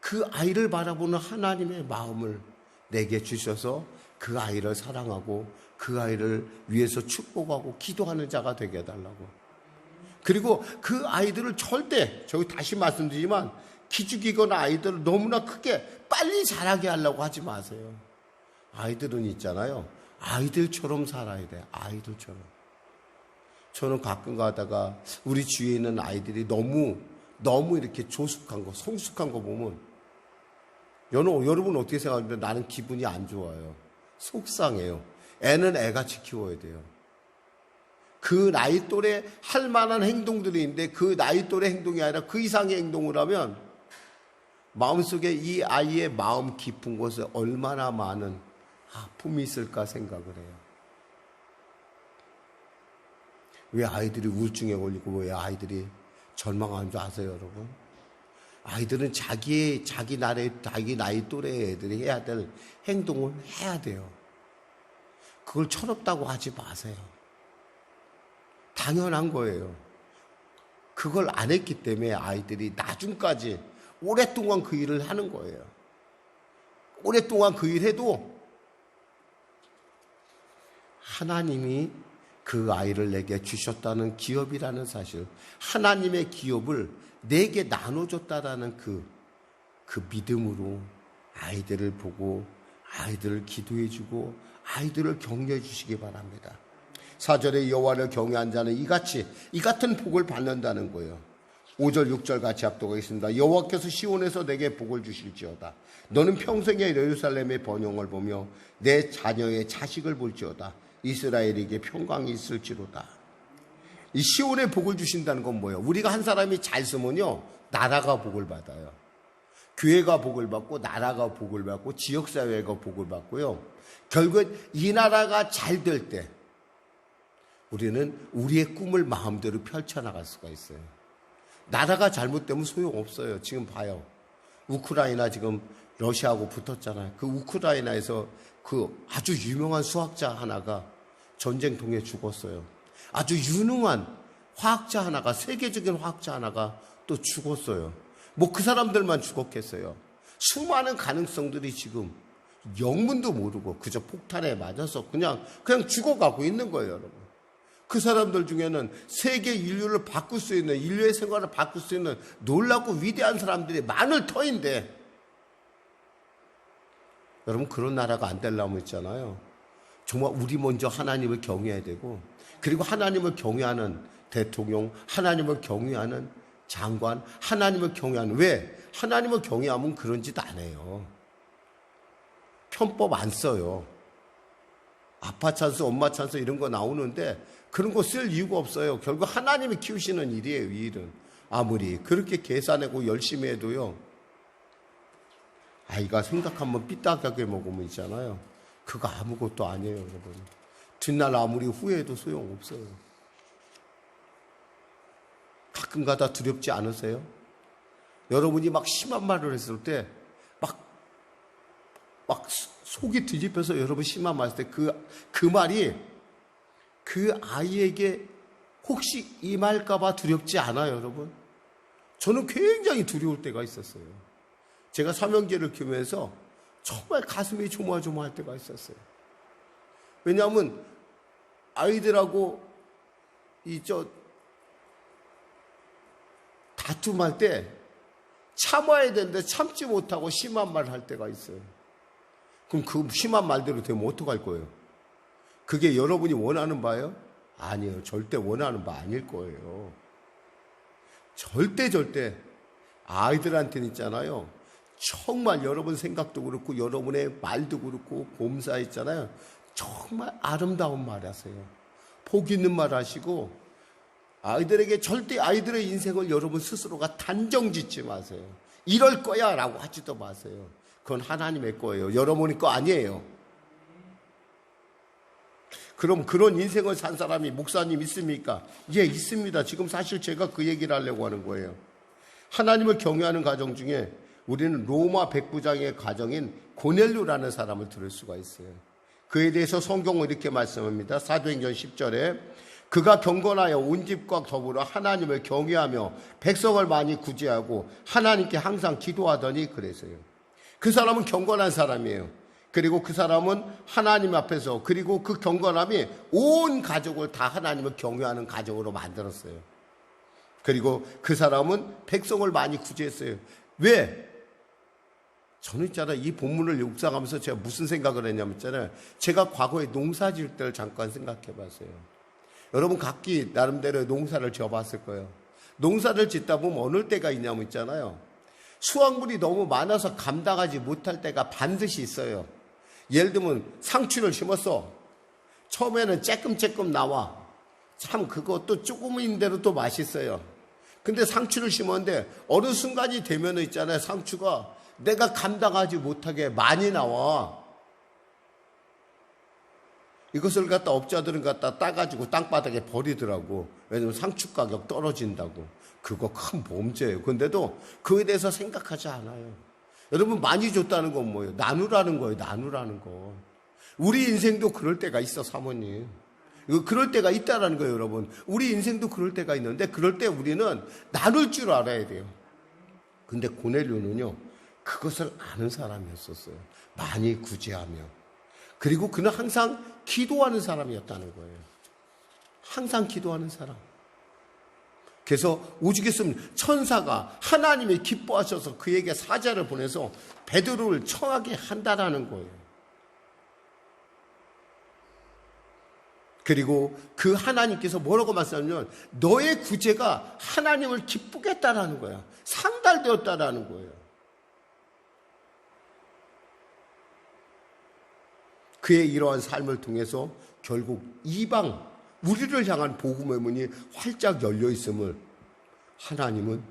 그 아이를 바라보는 하나님의 마음을 내게 주셔서 그 아이를 사랑하고 그 아이를 위해서 축복하고 기도하는 자가 되게 해달라고. 그리고 그 아이들을 절대, 저기 다시 말씀드리지만 기죽이거나 아이들을 너무나 크게 빨리 자라게 하려고 하지 마세요. 아이들은 있잖아요, 아이들처럼 살아야 돼요. 아이들처럼. 저는 가끔 가다가 우리 주위에 있는 아이들이 너무 이렇게 조숙한 거, 성숙한 거 보면 여러분 어떻게 생각하는데 나는 기분이 안 좋아요. 속상해요. 애는 애같이 키워야 돼요. 그 나이 또래 할 만한 행동들이 있는데 그 나이 또래 행동이 아니라 그 이상의 행동을 하면 마음속에 이 아이의 마음 깊은 곳에 얼마나 많은 아픔이 있을까 생각을 해요. 왜 아이들이 우울증에 걸리고 왜 아이들이 절망하는 줄 아세요, 여러분? 아이들은 자기 나이 또래 애들이 해야 될 행동을 해야 돼요. 그걸 철없다고 하지 마세요. 당연한 거예요. 그걸 안 했기 때문에 아이들이 나중까지 오랫동안 그 일을 하는 거예요. 오랫동안 그 일 해도 하나님이 그 아이를 내게 주셨다는 기업이라는 사실, 하나님의 기업을 내게 나눠줬다라는 그 믿음으로 아이들을 보고 아이들을 기도해주고 아이들을 격려해 주시기 바랍니다. 4절에 여호와를 경외한 자는 이 같은 복을 받는다는 거예요. 5절 6절 같이 합독하겠습니다. 여호와께서 시온에서 내게 복을 주실지어다. 너는 평생에 예루살렘의 번영을 보며 내 자녀의 자식을 볼지어다. 이스라엘에게 평강이 있을지로다. 이 시온에 복을 주신다는 건 뭐예요? 우리가 한 사람이 잘 쓰면요, 나라가 복을 받아요. 교회가 복을 받고 나라가 복을 받고 지역사회가 복을 받고요. 결국 이 나라가 잘 될 때 우리는 우리의 꿈을 마음대로 펼쳐나갈 수가 있어요. 나라가 잘못되면 소용없어요. 지금 봐요. 우크라이나 지금 러시아하고 붙었잖아요. 그 우크라이나에서 그 아주 유명한 수학자 하나가 전쟁통에 죽었어요. 아주 유능한 화학자 하나가, 세계적인 화학자 하나가 또 죽었어요. 뭐 그 사람들만 죽었겠어요. 수많은 가능성들이 지금 영문도 모르고 그저 폭탄에 맞아서 그냥 죽어가고 있는 거예요, 여러분. 그 사람들 중에는 세계 인류를 바꿀 수 있는, 인류의 생활을 바꿀 수 있는 놀랍고 위대한 사람들이 많을 터인데, 여러분 그런 나라가 안 되려면 있잖아요, 정말 우리 먼저 하나님을 경외해야 되고, 그리고 하나님을 경외하는 대통령, 하나님을 경외하는 장관, 하나님을 경외하는, 왜? 하나님을 경외하면 그런 짓 안 해요. 편법 안 써요. 아빠 찬스, 엄마 찬스 이런 거 나오는데 그런 거 쓸 이유가 없어요. 결국 하나님이 키우시는 일이에요, 이 일은. 아무리 그렇게 계산하고 열심히 해도요, 아이가 생각 한번 삐딱하게 먹으면 있잖아요, 그거 아무것도 아니에요, 여러분. 뒷날 아무리 후회해도 소용없어요. 가끔 가다 두렵지 않으세요? 여러분이 막 심한 말을 했을 때 막 속이 뒤집혀서 여러분 심한 말 했을 때 그 말이 그 아이에게 혹시 임할까봐 두렵지 않아요, 여러분? 저는 굉장히 두려울 때가 있었어요. 제가 사명제를 키우면서 정말 가슴이 조마조마할 때가 있었어요. 왜냐하면 아이들하고 다툼할 때 참아야 되는데 참지 못하고 심한 말을 할 때가 있어요. 그럼 그 심한 말대로 되면 어떡할 거예요? 그게 여러분이 원하는 바예요? 아니에요. 절대 원하는 바 아닐 거예요. 절대 아이들한테는 있잖아요, 정말 여러분 생각도 그렇고 여러분의 말도 그렇고 봄사 있잖아요, 정말 아름다운 말 하세요. 복 있는 말 하시고, 아이들에게 절대 아이들의 인생을 여러분 스스로가 단정 짓지 마세요. 이럴 거야 라고 하지도 마세요. 그건 하나님의 거예요. 여러분의 거 아니에요. 그럼 그런 인생을 산 사람이 목사님 있습니까? 예, 있습니다. 지금 사실 제가 그 얘기를 하려고 하는 거예요. 하나님을 경외하는 가정 중에 우리는 로마 백부장의 가정인 고넬료라는 사람을 들을 수가 있어요. 그에 대해서 성경은 이렇게 말씀합니다. 사도행전 10절에 그가 경건하여 온 집과 더불어 하나님을 경외하며 백성을 많이 구제하고 하나님께 항상 기도하더니 그래서요. 그 사람은 경건한 사람이에요. 그리고 그 사람은 하나님 앞에서, 그리고 그 경건함이 온 가족을 다 하나님을 경외하는 가족으로 만들었어요. 그리고 그 사람은 백성을 많이 구제했어요. 왜? 저는 있잖아요, 이 본문을 묵상하면서 제가 무슨 생각을 했냐면 있잖아요, 제가 과거에 농사 지을 때를 잠깐 생각해 봤어요. 여러분 각기 나름대로 농사를 지어봤을 거예요. 농사를 짓다 보면 어느 때가 있냐면 있잖아요, 수확물이 너무 많아서 감당하지 못할 때가 반드시 있어요. 예를 들면 상추를 심었어. 처음에는 쬐끔쬐끔 나와. 참 그것도 조금인데도 또 맛있어요. 근데 상추를 심었는데 어느 순간이 되면 있잖아요, 상추가 내가 감당하지 못하게 많이 나와. 이것을 갖다 업자들은 갖다 따가지고 땅바닥에 버리더라고. 왜냐면 상추 가격 떨어진다고. 그거 큰 범죄예요. 근데도 그에 대해서 생각하지 않아요. 여러분, 많이 줬다는 건 뭐예요? 나누라는 거예요. 나누라는 거. 우리 인생도 그럴 때가 있어, 사모님. 그럴 때가 있다라는 거예요, 여러분. 우리 인생도 그럴 때가 있는데 그럴 때 우리는 나눌 줄 알아야 돼요. 근데 고넬료는요, 그것을 아는 사람이었었어요. 많이 구제하며. 그리고 그는 항상 기도하는 사람이었다는 거예요. 항상 기도하는 사람. 그래서 오죽했으면 천사가 하나님이 기뻐하셔서 그에게 사자를 보내서 베드로를 청하게 한다라는 거예요. 그리고 그 하나님께서 뭐라고 말씀하냐면 너의 구제가 하나님을 기쁘게 했다라는 거야. 상달되었다라는 거예요. 그의 이러한 삶을 통해서 결국 이방, 우리를 향한 복음의 문이 활짝 열려 있음을 하나님은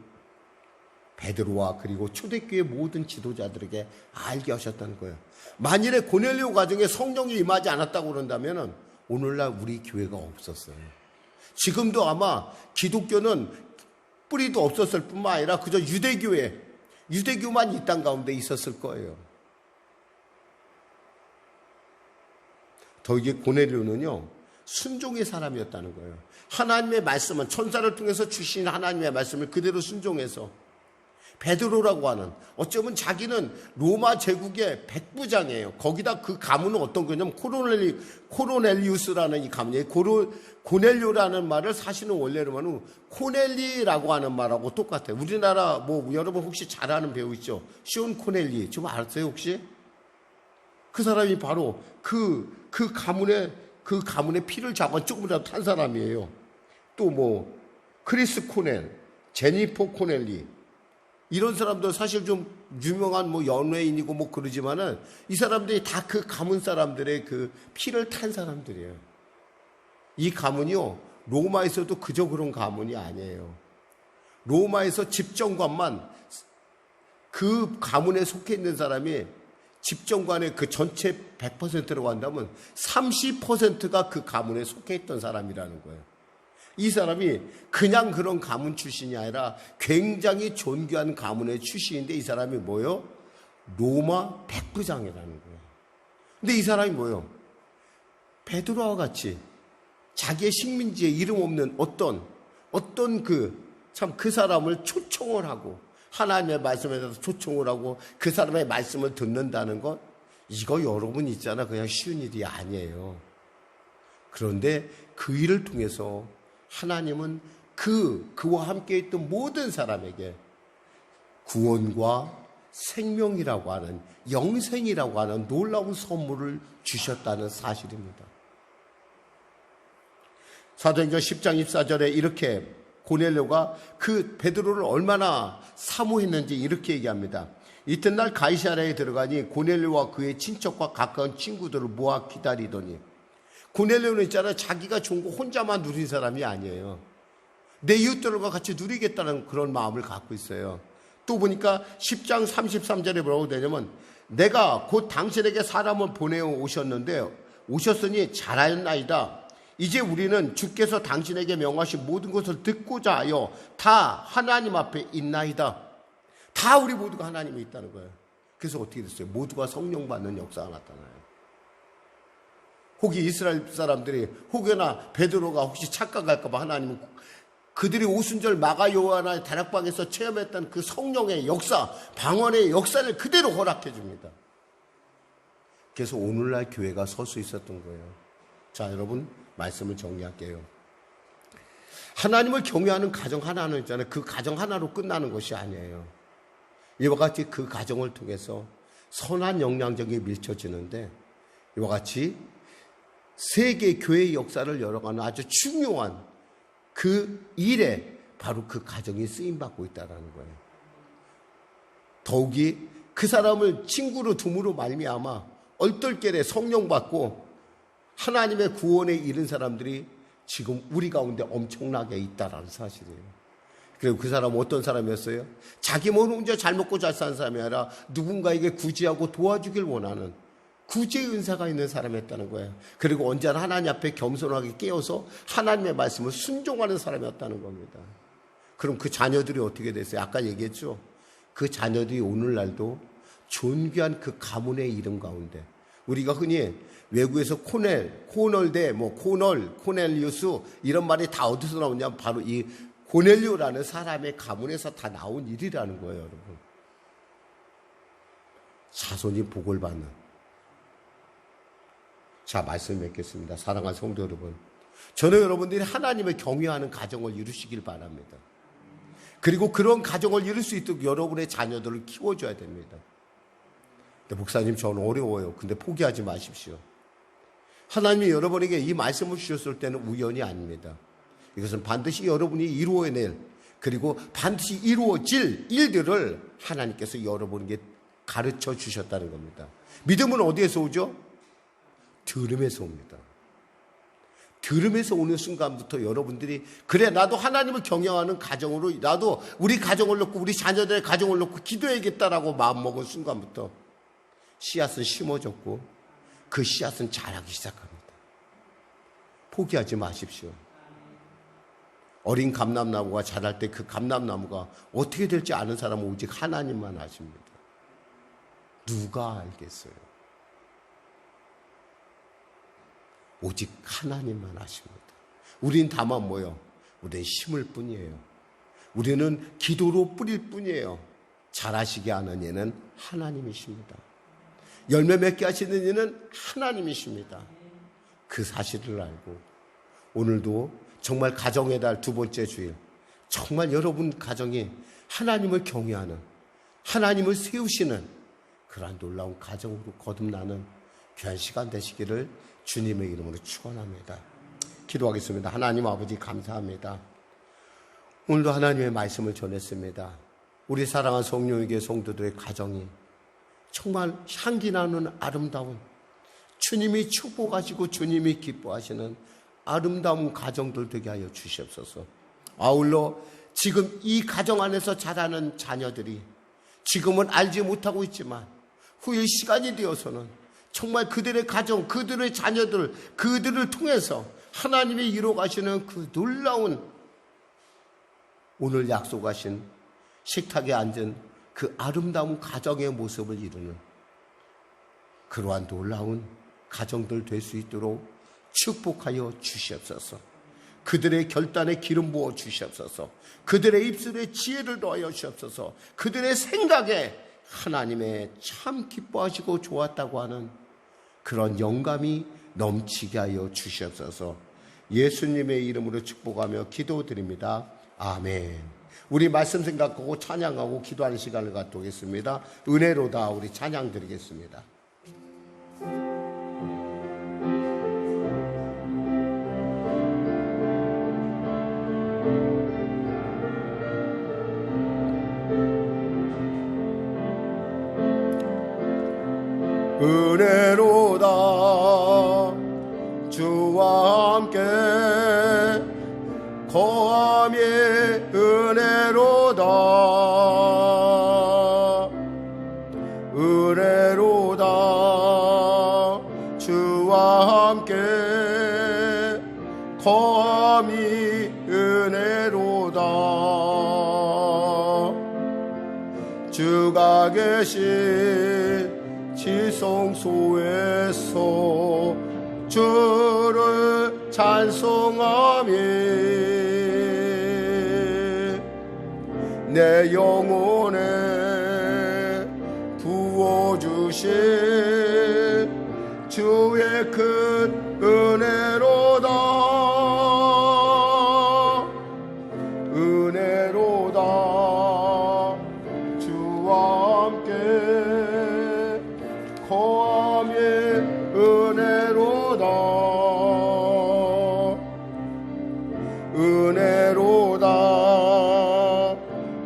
베드로와 그리고 초대교회 모든 지도자들에게 알게 하셨다는 거예요. 만일에 고넬료 가정에 성령이 임하지 않았다고 그런다면 오늘날 우리 교회가 없었어요. 지금도 아마 기독교는 뿌리도 없었을 뿐만 아니라 그저 유대교만 이 땅 가운데 있었을 거예요. 더 이게 고넬료는요, 순종의 사람이었다는 거예요. 하나님의 말씀은 천사를 통해서 주신 하나님의 말씀을 그대로 순종해서 베드로라고 하는, 어쩌면 자기는 로마 제국의 백부장이에요. 거기다 그 가문은 어떤 거냐면 코로넬리우스라는 이 가문이에요. 고넬료라는 말을 사실은 원래로는 코넬리라고 하는 말하고 똑같아요. 우리나라 여러분 혹시 잘 아는 배우 있죠? 쇼 코넬리. 좀 알았어요 혹시? 그 사람이 바로 그 가문의 피를 잡아 조금이라도 탄 사람이에요. 또 크리스 코넬, 제니퍼 코넬리, 이런 사람들 사실 좀 유명한 연예인이고 그러지만은 이 사람들이 다 그 가문 사람들의 그 피를 탄 사람들이에요. 이 가문이요, 로마에서도 그저 그런 가문이 아니에요. 로마에서 집정관만, 그 가문에 속해 있는 사람이 집정관의 그 전체 100%라고 한다면 30%가 그 가문에 속해 있던 사람이라는 거예요. 이 사람이 그냥 그런 가문 출신이 아니라 굉장히 존귀한 가문의 출신인데 이 사람이 뭐예요? 로마 백부장이라는 거예요. 근데 이 사람이 뭐예요? 베드로와 같이 자기의 식민지에 이름 없는 어떤 그 사람을 초청을 하고 하나님의 말씀에 대해서 초청을 하고 그 사람의 말씀을 듣는다는 것, 이거 여러분 있잖아, 그냥 쉬운 일이 아니에요. 그런데 그 일을 통해서 하나님은 그와 함께 있던 모든 사람에게 구원과 생명이라고 하는, 영생이라고 하는 놀라운 선물을 주셨다는 사실입니다. 사도행전 10장 24절에 이렇게 고넬료가 그 베드로를 얼마나 사모했는지 이렇게 얘기합니다. 이튿날 가이사랴에 들어가니 고넬료와 그의 친척과 가까운 친구들을 모아 기다리더니, 고넬료는 있잖아요, 자기가 좋은 거 혼자만 누린 사람이 아니에요. 내 이웃들과 같이 누리겠다는 그런 마음을 갖고 있어요. 또 보니까 10장 33절에 뭐라고 되냐면, 내가 곧 당신에게 사람을 보내어 오셨는데 오셨으니 잘하였나이다. 이제 우리는 주께서 당신에게 명하신 모든 것을 듣고자 하여 다 하나님 앞에 있나이다. 다 우리 모두가 하나님에 있다는 거예요. 그래서 어떻게 됐어요? 모두가 성령 받는 역사가 나타나요. 혹이 이스라엘 사람들이 혹여나 베드로가 혹시 착각할까 봐 하나님은 그들이 오순절 마가 요한의 다락방에서 체험했던 그 성령의 역사, 방언의 역사를 그대로 허락해 줍니다. 그래서 오늘날 교회가 설 수 있었던 거예요. 자, 여러분 말씀을 정리할게요. 하나님을 경외하는 가정 하나는 있잖아요. 그 가정 하나로 끝나는 것이 아니에요. 이와 같이 그 가정을 통해서 선한 영향력이 밀쳐지는데 이와 같이 세계 교회의 역사를 열어가는 아주 중요한 그 일에 바로 그 가정이 쓰임받고 있다는 거예요. 더욱이 그 사람을 친구로 둠으로 말미암아 얼떨결에 성령 받고 하나님의 구원에 이른 사람들이 지금 우리 가운데 엄청나게 있다라는 사실이에요. 그리고 그 사람은 어떤 사람이었어요? 자기만 혼자 잘 먹고 잘 사는 사람이 아니라 누군가에게 구제하고 도와주길 원하는 구제의 은사가 있는 사람이었다는 거예요. 그리고 언제나 하나님 앞에 겸손하게 깨어서 하나님의 말씀을 순종하는 사람이었다는 겁니다. 그럼 그 자녀들이 어떻게 됐어요? 아까 얘기했죠. 그 자녀들이 오늘날도 존귀한 그 가문의 이름 가운데 우리가 흔히 외국에서 코넬대, 코넬리우스 이런 말이 다 어디서 나오냐면 바로 이 고넬료라는 사람의 가문에서 다 나온 일이라는 거예요, 여러분. 자손이 복을 받는. 자, 말씀 맺겠습니다. 사랑하는 성도 여러분. 저는 여러분들이 하나님을 경외하는 가정을 이루시길 바랍니다. 그리고 그런 가정을 이룰 수 있도록 여러분의 자녀들을 키워줘야 됩니다. 근데 목사님, 저는 어려워요. 근데 포기하지 마십시오. 하나님이 여러분에게 이 말씀을 주셨을 때는 우연이 아닙니다. 이것은 반드시 여러분이 이루어낼 그리고 반드시 이루어질 일들을 하나님께서 여러분에게 가르쳐 주셨다는 겁니다. 믿음은 어디에서 오죠? 들음에서 옵니다. 들음에서 오는 순간부터 여러분들이 그래 나도 하나님을 경영하는 가정으로 나도 우리 가정을 놓고 우리 자녀들의 가정을 놓고 기도해야겠다라고 마음먹은 순간부터 씨앗은 심어졌고 그 씨앗은 자라기 시작합니다. 포기하지 마십시오. 어린 감람나무가 자랄 때 그 감람나무가 어떻게 될지 아는 사람은 오직 하나님만 아십니다. 누가 알겠어요? 오직 하나님만 아십니다. 우린 다만 뭐요? 우리는 심을 뿐이에요. 우리는 기도로 뿌릴 뿐이에요. 자라시게 하는 이는 하나님이십니다. 열매 맺게 하시는 이는 하나님이십니다. 그 사실을 알고 오늘도 정말 가정의 달 두 번째 주일 정말 여러분 가정이 하나님을 경외하는 하나님을 세우시는 그러한 놀라운 가정으로 거듭나는 귀한 시간 되시기를 주님의 이름으로 축원합니다. 기도하겠습니다. 하나님 아버지 감사합니다. 오늘도 하나님의 말씀을 전했습니다. 우리 사랑하는 성령에게 성도들의 가정이 정말 향기 나는 아름다운 주님이 축복하시고 주님이 기뻐하시는 아름다운 가정들 되게 하여 주시옵소서. 아울러 지금 이 가정 안에서 자라는 자녀들이 지금은 알지 못하고 있지만 후에 시간이 되어서는 정말 그들의 가정, 그들의 자녀들, 그들을 통해서 하나님이 이루어가시는 그 놀라운 오늘 약속하신 식탁에 앉은 그 아름다운 가정의 모습을 이루는 그러한 놀라운 가정들 될 수 있도록 축복하여 주시옵소서. 그들의 결단에 기름 부어 주시옵소서. 그들의 입술에 지혜를 더하여 주시옵소서. 그들의 생각에 하나님의 참 기뻐하시고 좋았다고 하는 그런 영감이 넘치게 하여 주시옵소서. 예수님의 이름으로 축복하며 기도드립니다. 아멘. 우리 말씀 생각하고 찬양하고 기도하는 시간을 갖도록 하겠습니다. 은혜로다 우리 찬양 드리겠습니다. 은혜로다 주와 함께 거함이 은혜로다 은혜로다 주와 함께 거함이 은혜로다. 주가 계신 지성소에서 주를 찬송하며 내 영혼에 부어주신 주의 큰 은혜로다. 은혜로다. 주와 함께 거함이 은혜로다. 은혜로다.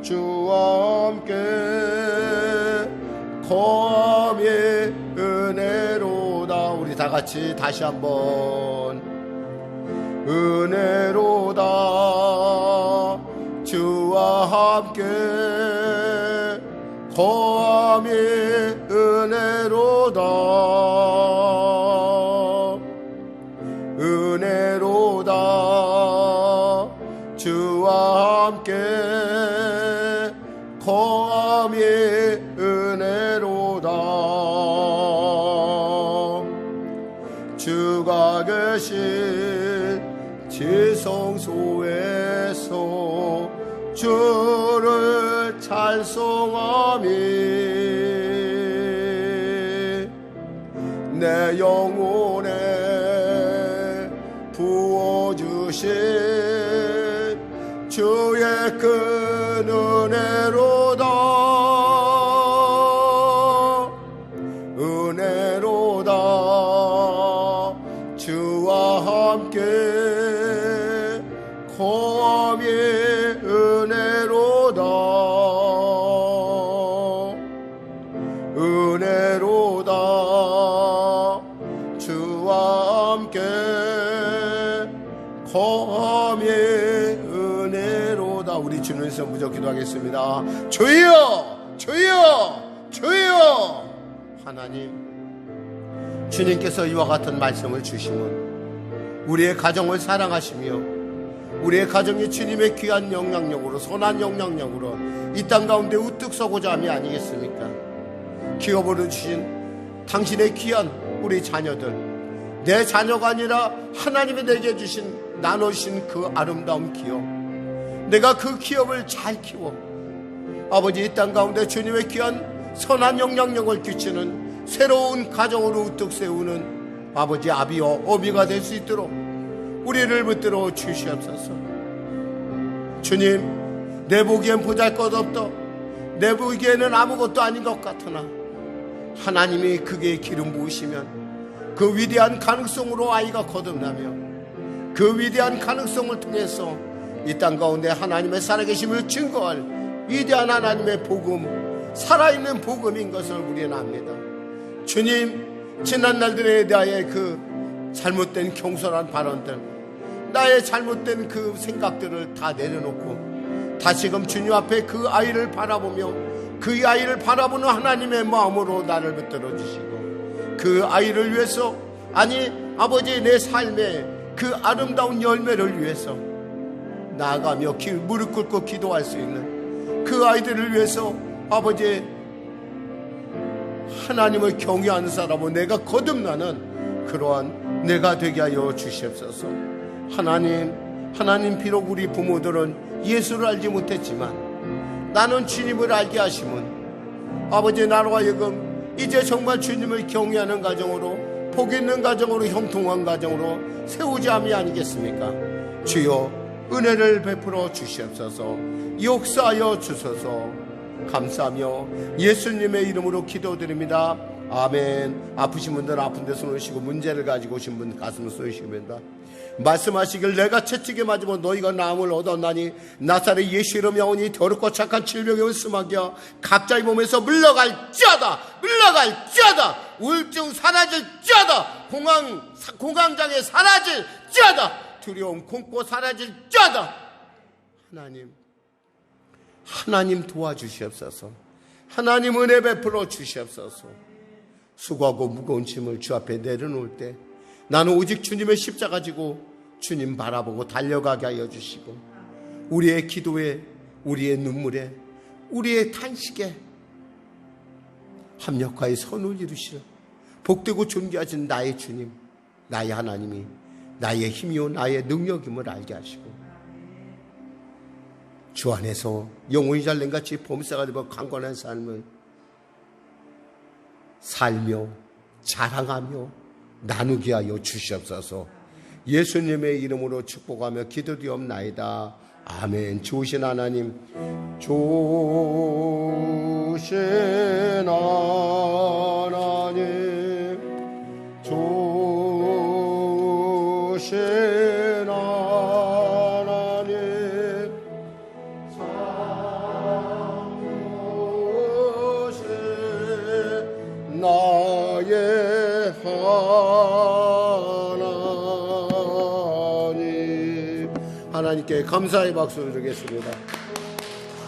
주와 함께 거함이 은혜로다. 우리 다 같이 다시 한번 은혜로다. 주와 함께 거함이 은혜로다. 은혜로다. 주와 함께 거함이 은혜로다. 주가 계신 지성소에서 주를 찬송하며 내 영혼에 부어주신 주의 큰 은혜로다. 은혜로다. 주와 함께 거함이 은혜로다. 은혜로다. 주와 함께 거함이 은혜로다. 우리 주님께서 무적 기도하겠습니다. 주여, 주여, 주여. 하나님, 주님께서 이와 같은 말씀을 주시면 우리의 가정을 사랑하시며 우리의 가정이 주님의 귀한 영향력으로, 선한 영향력으로 이 땅 가운데 우뚝 서고자 함이 아니겠습니까? 기업으로 주신 당신의 귀한 우리 자녀들, 내 자녀가 아니라 하나님이 내게 주신, 나누신 그 아름다운 기업, 내가 그 기업을 잘 키워 아버지 이 땅 가운데 주님의 귀한 선한 영향력을 끼치는 새로운 가정으로 우뚝 세우는 아버지 아비와 어미가 될 수 있도록 우리를 붙들어 주시옵소서. 주님, 내 보기엔 보잘것없다, 내 보기에는 아무것도 아닌 것 같으나 하나님이 그게 기름 부으시면 그 위대한 가능성으로 아이가 거듭나며 그 위대한 가능성을 통해서 이 땅 가운데 하나님의 살아계심을 증거할 위대한 하나님의 복음, 살아있는 복음인 것을 우리는 압니다. 주님, 지난 날들에 나의 그 잘못된 경솔한 발언들, 나의 잘못된 그 생각들을 다 내려놓고 다시금 주님 앞에 그 아이를 바라보며 그 아이를 바라보는 하나님의 마음으로 나를 붙들어 주시고 그 아이를 위해서, 아니 아버지 내 삶의 그 아름다운 열매를 위해서 나아가며 무릎 꿇고 기도할 수 있는 그 아이들을 위해서 아버지 하나님을 경외하는 사람으로 내가 거듭나는 그러한 내가 되게 하여 주시옵소서. 하나님 비록 우리 부모들은 예수를 알지 못했지만 나는 주님을 알게 하시면 아버지 나로 하여금 이제 정말 주님을 경외하는 가정으로, 복 있는 가정으로, 형통한 가정으로 세우자 함이 아니겠습니까? 주여 은혜를 베풀어 주시옵소서. 역사하여 주소서. 감사하며 예수님의 이름으로 기도드립니다. 아멘. 아프신 분들 아픈 데 손을 얹으시고 문제를 가지고 오신 분 가슴을 쏘시면 됩니다. 말씀하시길 내가 채찍에 맞으면 너희가 나음을 얻었나니 나사렛 예수 이름 영원히 더럽고 착한 질병에 으스막여 각자의 몸에서 물러갈지어다. 물러갈지어다. 우울증 사라질지어다. 공황장애 사라질지어다. 두려움 공포 사라질지어다. 하나님 도와주시옵소서. 하나님 은혜 베풀어 주시옵소서. 수고하고 무거운 짐을 주 앞에 내려놓을 때 나는 오직 주님의 십자가 지고 주님 바라보고 달려가게 하여 주시고, 우리의 기도에, 우리의 눈물에, 우리의 탄식에 합력하여 선을 이루시는 복되고 존귀하신 나의 주님, 나의 하나님이 나의 힘이요 나의 능력임을 알게 하시고, 주 안에서 영혼이 잘된같이 봄새가 되어 강건한 삶을 살며 자랑하며 나누게 하여 주시옵소서. 예수님의 이름으로 축복하며 기도드리옵나이다. 아멘. 좋으신 하나님, 좋으신 하나님, 좋으신 하나님, 참 좋으신 나의 하나님. 하나님께 감사의 박수를 드리겠습니다.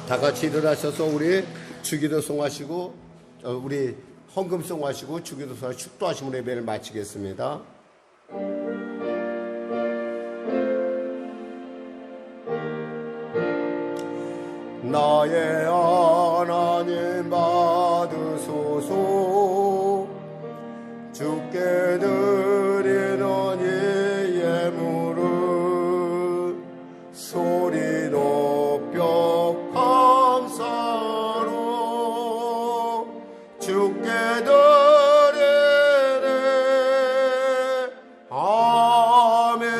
다 같이 일어나셔서 우리 주기도 송하시고, 우리 헌금 송하시고 주기도 송하시고 축도하시면 예배를 마치겠습니다. 나의 하나님 받으소서. 주께 드리는 이 예물을 소리 높여 감사로 주께 드리네. 아멘.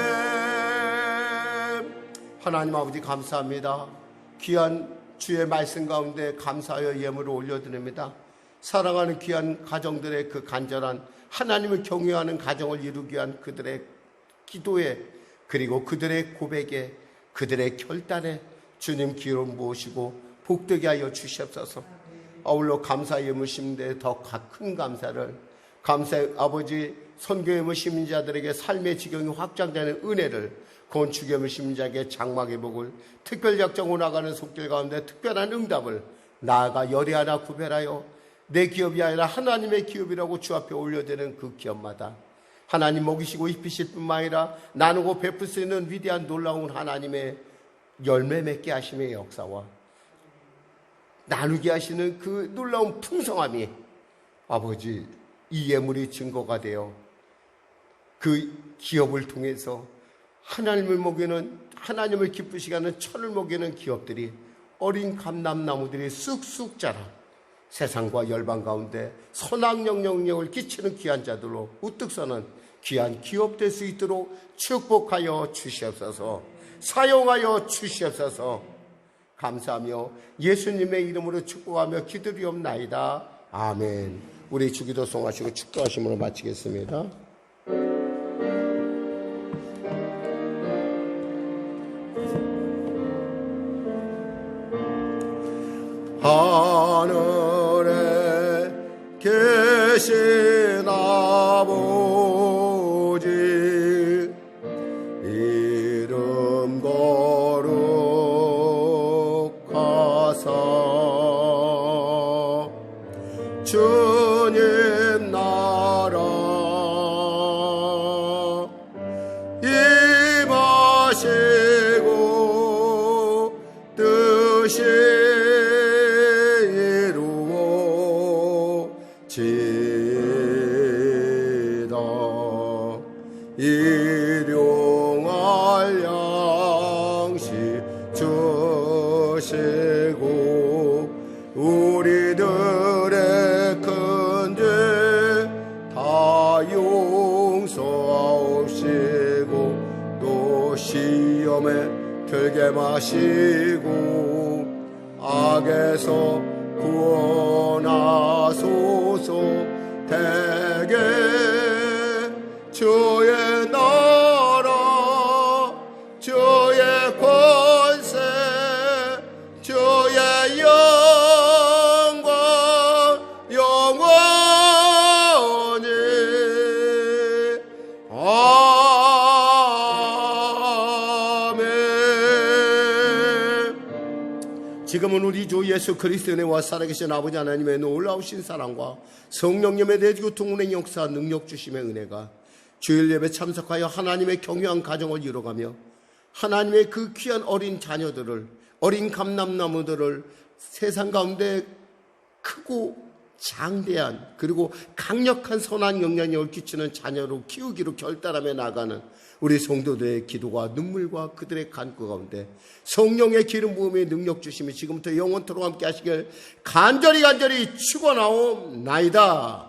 하나님 아버지 감사합니다. 귀한 주의 말씀 가운데 감사하여 예물을 올려드립니다. 사랑하는 귀한 가정들의 그 간절한 하나님을 경외하는 가정을 이루기 위한 그들의 기도에, 그리고 그들의 고백에, 그들의 결단에 주님 기름 부으시고 복되게 하여 주시옵소서. 아울러 감사 예물 심는데 더 큰 감사를, 감사의 아버지 선교 예물 심는 자들에게 삶의 지경이 확장되는 은혜를, 건축 예물 심는 자에게 장막의 복을, 특별 작정으로 나가는 속길 가운데 특별한 응답을 나아가 열이 하나 구별하여 내 기업이 아니라 하나님의 기업이라고 주 앞에 올려드리는 그 기업마다 하나님 먹이시고 입히실 뿐만 아니라 나누고 베풀 수 있는 위대한 놀라운 하나님의 열매 맺게 하심의 역사와 나누게 하시는 그 놀라운 풍성함이 아버지 이 예물이 증거가 되어 그 기업을 통해서 하나님을 먹이는, 하나님을 기쁘시게 하는 천을 먹이는 기업들이, 어린 감람나무들이 쑥쑥 자라 세상과 열방 가운데 선악 영향력을 끼치는 귀한 자들로 우뚝 서는 귀한 기업 될 수 있도록 축복하여 주시옵소서. 사용하여 주시옵소서. 감사하며 예수님의 이름으로 축복하며 기도드리옵나이다. 아멘. 우리 주기도 송하시고 축도하심으로 마치겠습니다. 하늘에 계신 아버지 이름 거룩하사 주님 나라 임하시고 뜻이 일용할 양식 주시고 우리들의 큰 죄 다 용서하옵시고 또 시험에 들게 마시고 악에서 구원하소서. 대개 주의 나라 주의 권세 주의 영광 영원히 아멘. 지금은 우리 주 예수 그리스도의 은혜와 살아계신 아버지 하나님의 놀라우신 사랑과 성령님의 대지고 통운의 역사 능력 주심의 은혜가 주일 예배 참석하여 하나님의 경유한 가정을 이뤄가며 하나님의 그 귀한 어린 자녀들을, 어린 감람나무들을 세상 가운데 크고 장대한 그리고 강력한 선한 영향력을 끼치는 자녀로 키우기로 결단하며 나가는 우리 성도들의 기도와 눈물과 그들의 간구 가운데 성령의 기름 부음의 능력 주심이 지금부터 영원토록 함께 하시길 간절히 축원하옵나이다.